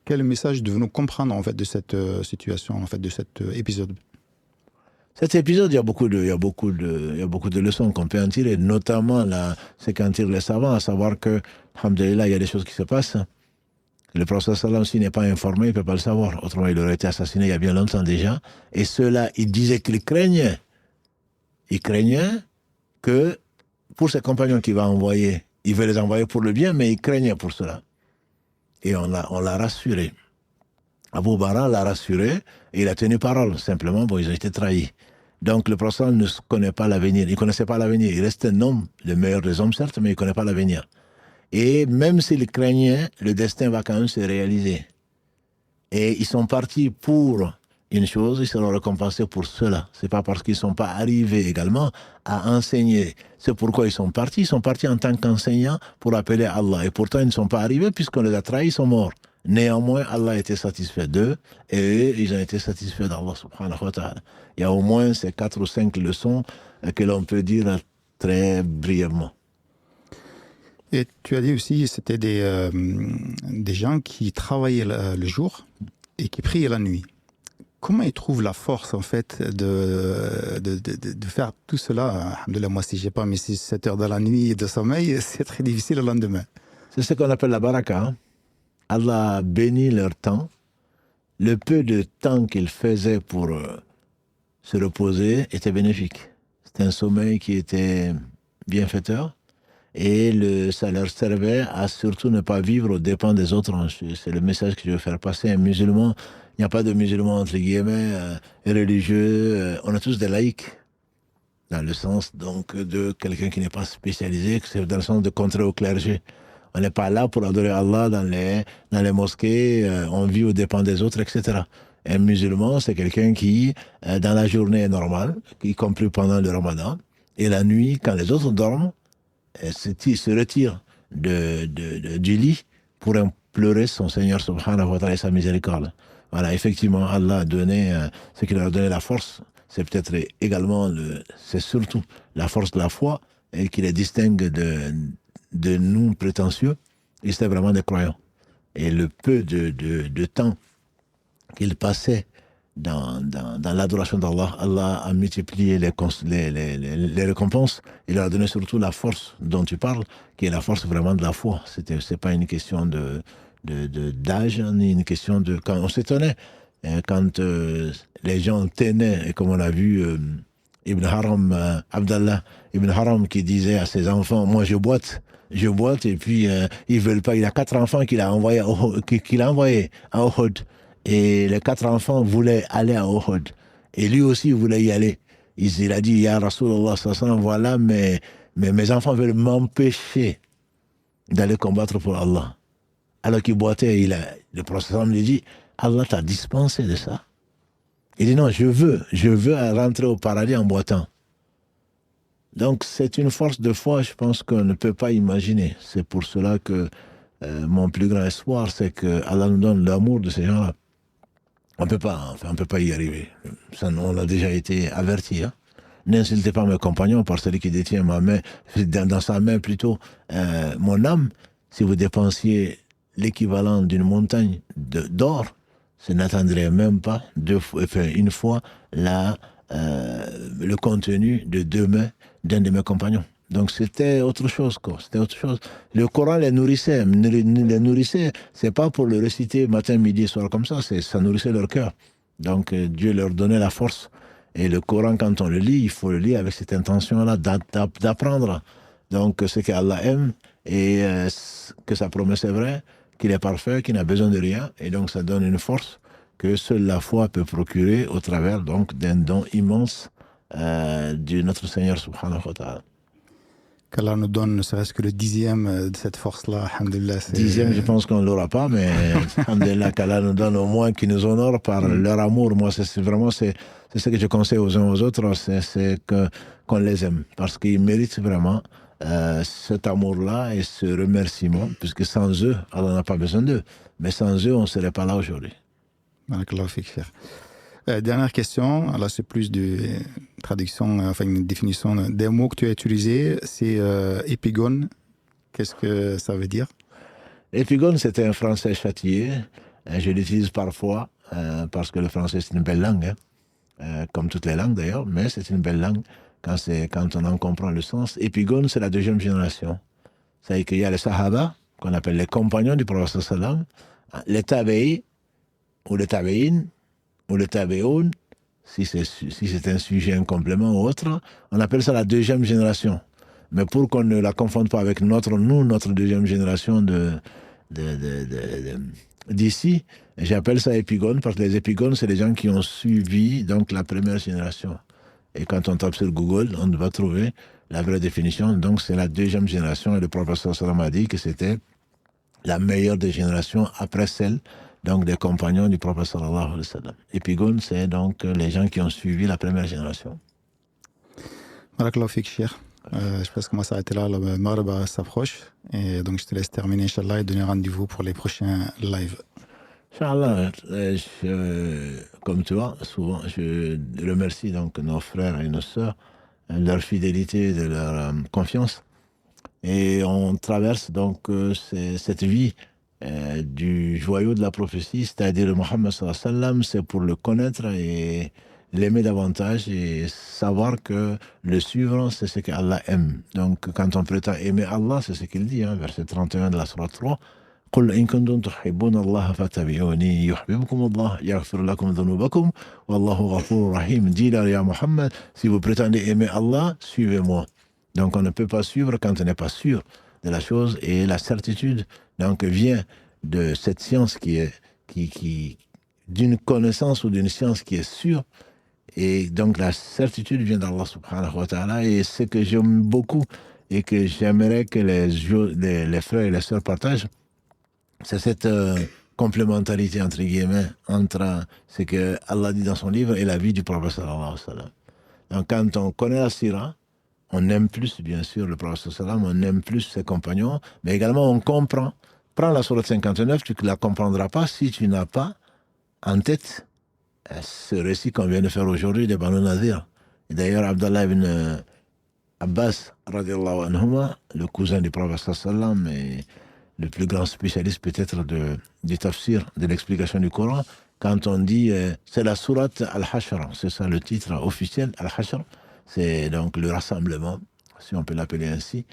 quel message devons-nous comprendre en fait de cette situation, en fait, de cet épisode? Cet épisode, il y a beaucoup de leçons qu'on peut en tirer, notamment ce qu'en tirent les savants, à savoir que, alhamdoulilah, il y a des choses qui se passent. Le prophète sallam, s'il n'est pas informé, il ne peut pas le savoir. Autrement, il aurait été assassiné il y a bien longtemps déjà. Et ceux-là, ils disaient qu'ils craignaient. Ils craignaient que, pour ses compagnons qu'il va envoyer, il veut les envoyer pour le bien, mais ils craignaient pour cela. Et on l'a rassuré. Abu Bara l'a rassuré et il a tenu parole. Simplement, ils ont été trahis. Donc le prophète ne connaît pas l'avenir. Il ne connaissait pas l'avenir. Il reste un homme, le meilleur des hommes certes, mais il ne connaît pas l'avenir. Et même s'il craignait, le destin va quand même se réaliser. Et ils sont partis pour une chose, ils seront récompensés pour cela. Ce n'est pas parce qu'ils ne sont pas arrivés également à enseigner. C'est pourquoi ils sont partis. Ils sont partis en tant qu'enseignants pour appeler Allah. Et pourtant, ils ne sont pas arrivés puisqu'on les a trahis, ils sont morts. Néanmoins, Allah a été satisfait d'eux et ils ont été satisfaits d'Allah subhanahu wa ta'ala. Il y a au moins ces 4 ou 5 leçons que l'on peut dire très brièvement. Et tu as dit aussi, c'était des gens qui travaillaient le jour et qui priaient la nuit. Comment ils trouvent la force, en fait, de faire tout cela? Alhamdoulilah, moi, si je n'ai pas mes 6-7 heures de la nuit de sommeil, c'est très difficile le lendemain. C'est ce qu'on appelle la baraka. Allah bénit leur temps le peu de temps qu'il faisait pour se reposer était bénéfique. C'était un sommeil qui était bienfaiteur et ça leur servait à surtout ne pas vivre aux dépens des autres. C'est le message que je veux faire passer. Un musulman, il n'y a pas de musulmans entre guillemets religieux, on est tous des laïcs. Dans le sens donc de quelqu'un qui n'est pas spécialisé, c'est dans le sens de contrer au clergé. On n'est pas là pour adorer Allah dans les mosquées, on vit aux dépens des autres, etc. Un musulman, c'est quelqu'un qui, dans la journée est normal, y compris pendant le ramadan, et la nuit, quand les autres dorment, se retire du lit pour implorer son Seigneur subhanahu wa ta'ala et sa miséricorde. Voilà, effectivement, Allah a donné ce qui leur a donné la force. C'est peut-être également, c'est surtout la force de la foi et qui les distingue de nous prétentieux. Ils étaient vraiment des croyants. Et le peu de temps qu'ils passaient dans l'adoration d'Allah, Allah a multiplié les récompenses. Il leur a donné surtout la force dont tu parles, qui est la force vraiment de la foi. C'est pas une question d'âge, ni une question de... Quand on s'étonnait, quand les gens tenaient, et comme on a vu Ibn Haram, Abdallah Ibn Haram qui disait à ses enfants, moi je boite, et puis ils veulent pas. Il a 4 enfants qu'il a envoyés à Uhud. Et les 4 enfants voulaient aller à Uhud. Et lui aussi voulait y aller. Il a dit, Ya Rasulallah, voilà, mais mes enfants veulent m'empêcher d'aller combattre pour Allah. Alors qu'il boitait, le prophète lui dit, Allah t'a dispensé de ça. Il dit non, je veux rentrer au paradis en boitant. Donc c'est une force de foi, je pense qu'on ne peut pas imaginer. C'est pour cela que mon plus grand espoir, c'est que Allah nous donne l'amour de ces gens-là. On peut pas y arriver. Ça, on a déjà été averti. Hein. N'insultez pas mes compagnons par celui qui détient ma main, dans sa main plutôt mon âme. Si vous dépensiez l'équivalent d'une montagne d'or, ça n'atteindrait même pas une fois le contenu de 2 mains d'un de mes compagnons. Donc c'était autre chose, quoi. C'était autre chose. Le Coran les nourrissait. C'est pas pour le réciter matin, midi, soir comme ça. Ça nourrissait leur cœur. Donc Dieu leur donnait la force. Et le Coran, quand on le lit, il faut le lire avec cette intention-là d'apprendre. Donc ce qu'Allah aime et que sa promesse est vraie, qu'il est parfait, qu'il n'a besoin de rien. Et donc ça donne une force que seule la foi peut procurer au travers donc d'un don immense de notre Seigneur subhanahu wa ta'ala. Qu'Allah nous donne ne serait-ce que le 10e de cette force-là, alhamdulillah. 10e, je pense qu'on ne l'aura pas, mais alhamdulillah, qu'Allah nous donne au moins, qui nous honore par leur amour. Moi, c'est ce que je conseille aux uns aux autres, c'est qu'on les aime, parce qu'ils méritent vraiment cet amour-là et ce remerciement, puisque sans eux, Allah n'a pas besoin d'eux. Mais sans eux, on ne serait pas là aujourd'hui. Barakallahu fik, cher. Dernière question, là c'est plus de traduction, enfin une définition des mots que tu as utilisés, c'est épigone. Qu'est-ce que ça veut dire? Épigone, c'est un français châtié. Je l'utilise parfois parce que le français c'est une belle langue, hein, comme toutes les langues d'ailleurs, mais c'est une belle langue quand on en comprend le sens. Épigone, c'est la 2e génération. C'est-à-dire qu'il y a les Sahaba, qu'on appelle les compagnons du prophète sallam, les Tabe'i, ou les Tabe'in, ou le tabeoun, si c'est un sujet, un complément ou autre, on appelle ça la 2e génération. Mais pour qu'on ne la confonde pas avec notre 2e génération d'ici, j'appelle ça épigone, parce que les épigones, c'est les gens qui ont suivi donc la première génération. Et quand on tape sur Google, on va trouver la vraie définition. Donc c'est la 2e génération, et le professeur Salam a dit que c'était la meilleure des générations après celle donc des compagnons du prophète sallallahu alayhi wa sallam. Épigone, c'est donc les gens qui ont suivi la première génération. Barakallahu fik, cher. Je pense que moi ça a été là, le Maghreb s'approche. Et donc je te laisse terminer, Inch'Allah, et donner rendez-vous pour les prochains lives. Inch'Allah, comme tu vois, souvent, je remercie donc nos frères et nos sœurs, leur fidélité, de leur confiance. Et on traverse donc cette vie du joyau de la prophétie, c'est-à-dire le Mohammed sallallahu alayhi wa sallam, c'est pour le connaître et l'aimer davantage et savoir que le suivre, c'est ce qu'Allah aime. Donc quand on prétend aimer Allah, c'est ce qu'il dit, hein, verset 31 de la Sourate 3, قل إن كنتم تحبون الله فاتبعوني يحببكم الله يغفر لكم ذنوبكم والله غفور رحيم. Dis-leur, ya Muhammad, si vous prétendez aimer Allah, suivez-moi. Donc on ne peut pas suivre quand on n'est pas sûr de la chose, et la certitude donc vient de cette science qui d'une connaissance ou d'une science qui est sûre, et donc la certitude vient d'Allah subhanahu wa ta'ala. Et ce que j'aime beaucoup et que j'aimerais que les frères et les sœurs partagent, c'est cette complémentarité entre guillemets entre ce que Allah dit dans son livre et la vie du prophète sallallahu alayhi wa sallam. Donc quand on connaît la sira, on aime plus bien sûr le prophète sallallahu alayhi wa sallam, on aime plus ses compagnons, mais également on comprend. Prends la sourate 59, tu ne la comprendras pas si tu n'as pas en tête ce récit qu'on vient de faire aujourd'hui de Banu Nadir. Et d'ailleurs Abdallah ibn Abbas radiallahu anhuma, le cousin du prophète sallallahu alayhi wa sallam, et le plus grand spécialiste peut-être du tafsir, de l'explication du Coran, quand on dit c'est la sourate Al-Hashr, c'est ça le titre officiel, Al-Hashr, c'est donc le rassemblement, si on peut l'appeler ainsi.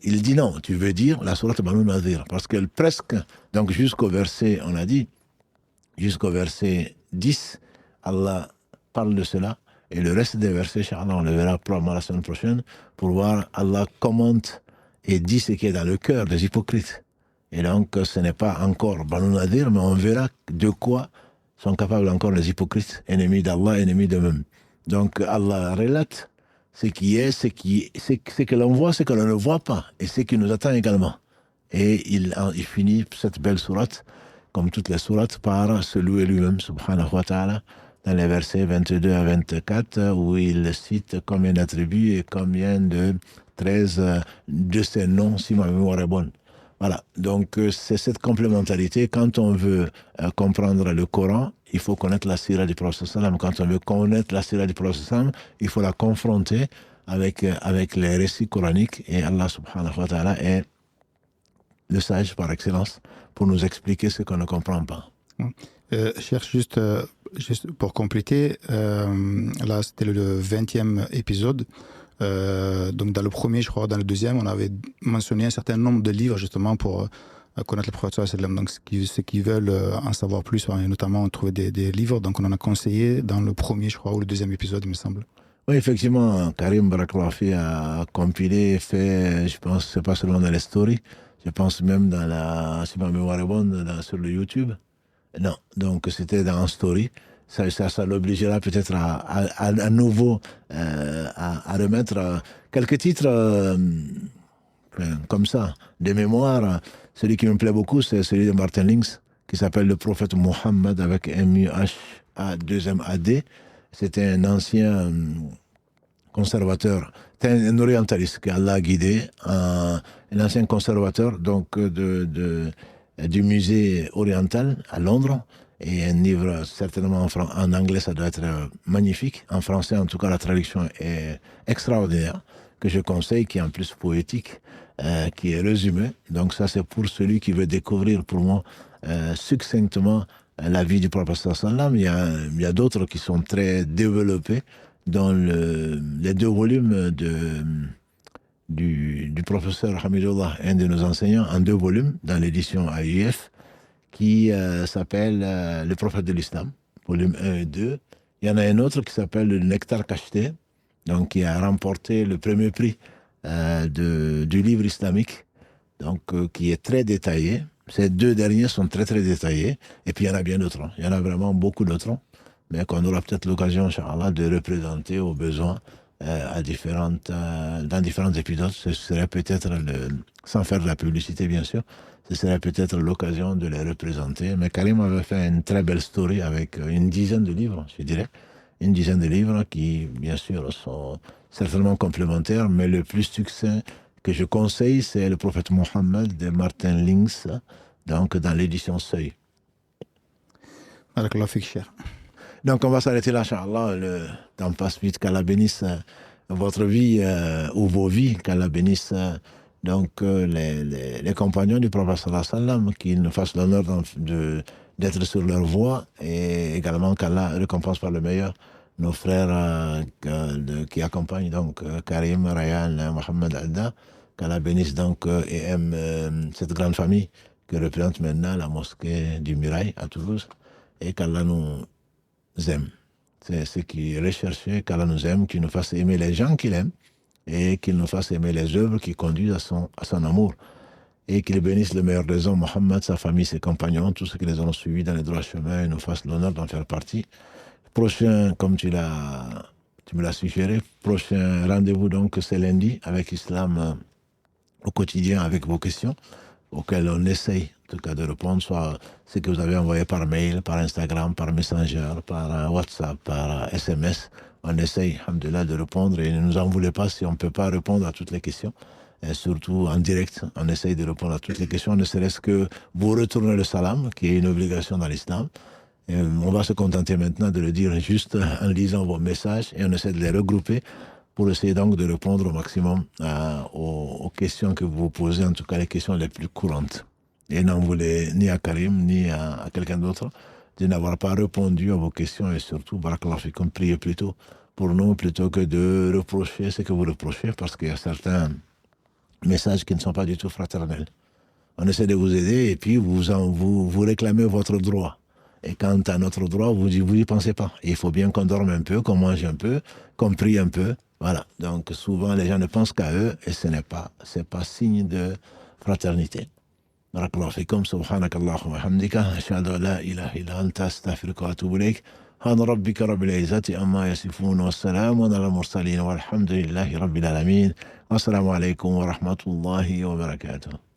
Il dit non, tu veux dire la sourate Banu Nadir, parce que presque, donc jusqu'au verset, on a dit, jusqu'au verset 10, Allah parle de cela, et le reste des versets, Inch'Allah, on le verra probablement la semaine prochaine, pour voir Allah commente et dit ce qui est dans le cœur des hypocrites. Et donc, ce n'est pas encore Banu Nadir, mais on verra de quoi sont capables encore les hypocrites, ennemis d'Allah, ennemis d'eux-mêmes. Donc, Allah relate ce qui est, ce que l'on voit, ce que l'on ne voit pas, et ce qui nous attend également. Et il finit cette belle sourate, comme toutes les sourates, par se louer lui-même, subhanahu wa ta'ala, dans les versets 22 à 24, où il cite combien d'attributs et combien de 13 de ces noms, si ma mémoire est bonne. Voilà, donc c'est cette complémentarité. Quand on veut comprendre le Coran, il faut connaître la sira du prophète sallam. Quand on veut connaître la sira du prophète sallam, il faut la confronter avec les récits coraniques, et Allah subhanahu wa ta'ala est le sage par excellence pour nous expliquer ce qu'on ne comprend pas. Cherche juste pour compléter, là c'était le 20e épisode. Donc dans le premier, je crois, dans le deuxième, on avait mentionné un certain nombre de livres justement pour connaître le prophète sallallahu alayhi wa sallam. Donc ceux qui veulent en savoir plus, et notamment trouver des livres, donc on en a conseillé dans le premier, je crois, ou le deuxième épisode, il me semble. Oui, effectivement, Karim Baraklafi a compilé, fait, je pense, c'est pas seulement dans les stories, je pense même dans si ma mémoire est bonne, sur le YouTube. Non, donc c'était dans un story. Ça l'obligera peut-être à nouveau à remettre quelques titres comme ça, de mémoire. Celui qui me plaît beaucoup, c'est celui de Martin Lings, qui s'appelle Le Prophète Mohammed avec M-U-H-A-2-M-A-D. C'était un ancien conservateur, un orientaliste qu'Allah a guidé, un ancien conservateur donc du musée oriental à Londres. Et un livre, certainement en anglais, ça doit être magnifique. En français, en tout cas, la traduction est extraordinaire, que je conseille, qui est en plus poétique, qui est résumé. Donc ça, c'est pour celui qui veut découvrir, pour moi, succinctement la vie du prophète sallallahu alayhi wa sallam. Il y a d'autres qui sont très développés dans les 2 volumes du professeur Hamidullah, un de nos enseignants, en 2 volumes, dans l'édition AIF, qui s'appelle Le Prophète de l'Islam, volume 1 et 2. Il y en a un autre qui s'appelle Le Nectar Cacheté, donc qui a remporté le premier prix du livre islamique, donc qui est très détaillé. Ces 2 derniers sont très très détaillés, et puis il y en a bien d'autres. Il y en a vraiment beaucoup d'autres, mais qu'on aura peut-être l'occasion, Inch'Allah, de représenter au besoin dans différents épisodes. Ce serait peut-être, sans faire de la publicité bien sûr, ce serait peut-être l'occasion de les représenter. Mais Karim avait fait une très belle story avec une dizaine de livres, je dirais. Une dizaine de livres qui, bien sûr, sont certainement complémentaires, mais le plus succinct que je conseille, c'est Le Prophète Mohammed de Martin Lings, donc dans l'édition Seuil. Donc on va s'arrêter là, Inch'Allah. Le temps passe vite, qu'Allah bénisse votre vie ou vos vies, qu'Allah bénisse donc les compagnons du prophète sallallahu alayhi wa sallam, qu'ils nous fassent l'honneur d'être sur leur voie, et également qu'Allah récompense par le meilleur nos frères qui accompagnent donc Karim, Ryan, Mohamed Alda, qu'Allah bénisse donc et aime cette grande famille que représente maintenant la mosquée du Mirail à Toulouse, et qu'Allah nous aime. C'est ce qui est recherché, qu'Allah nous aime, qu'il nous fasse aimer les gens qu'il aime, et qu'il nous fasse aimer les œuvres qui conduisent à son amour. Et qu'il bénisse le meilleur des hommes, Mohammed, sa famille, ses compagnons, tous ceux qui les ont suivis dans les droits chemins, et nous fasse l'honneur d'en faire partie. Prochain, comme tu me l'as suggéré, prochain rendez-vous donc c'est lundi avec Islam au quotidien avec vos questions auxquelles on essaye en tout cas de répondre, soit ce que vous avez envoyé par mail, par Instagram, par Messenger, par WhatsApp, par SMS. On essaye, alhamdoulilah, de répondre et ne nous en voulez pas si on ne peut pas répondre à toutes les questions. Et surtout en direct, on essaye de répondre à toutes les questions, ne serait-ce que vous retourner le salam, qui est une obligation dans l'islam. Et on va se contenter maintenant de le dire juste en lisant vos messages et on essaie de les regrouper pour essayer donc de répondre au maximum aux questions que vous vous posez, en tout cas les questions les plus courantes. Et n'en voulez ni à Karim ni à quelqu'un d'autre de n'avoir pas répondu à vos questions et surtout, barakallahu fikum, priez plutôt pour nous plutôt que de reprocher ce que vous reprochez parce qu'il y a certains messages qui ne sont pas du tout fraternels. On essaie de vous aider et puis vous réclamez votre droit. Et quant à notre droit, vous y pensez pas. Et il faut bien qu'on dorme un peu, qu'on mange un peu, qu'on prie un peu. Voilà. Donc souvent les gens ne pensent qu'à eux et c'est pas signe de fraternité. Barakallahu fikum, subhanakallahumma wa hamdika, ashhadu an la ilaha illa anta astaghfiruka wa atubu ilayk. Subhana rabbika rabbil izzati amma yasifun wa salamun ala al-mursalin walhamdulillahi rabbil alamin. Wassalamu alaykum wa rahmatullahi wa barakatuh.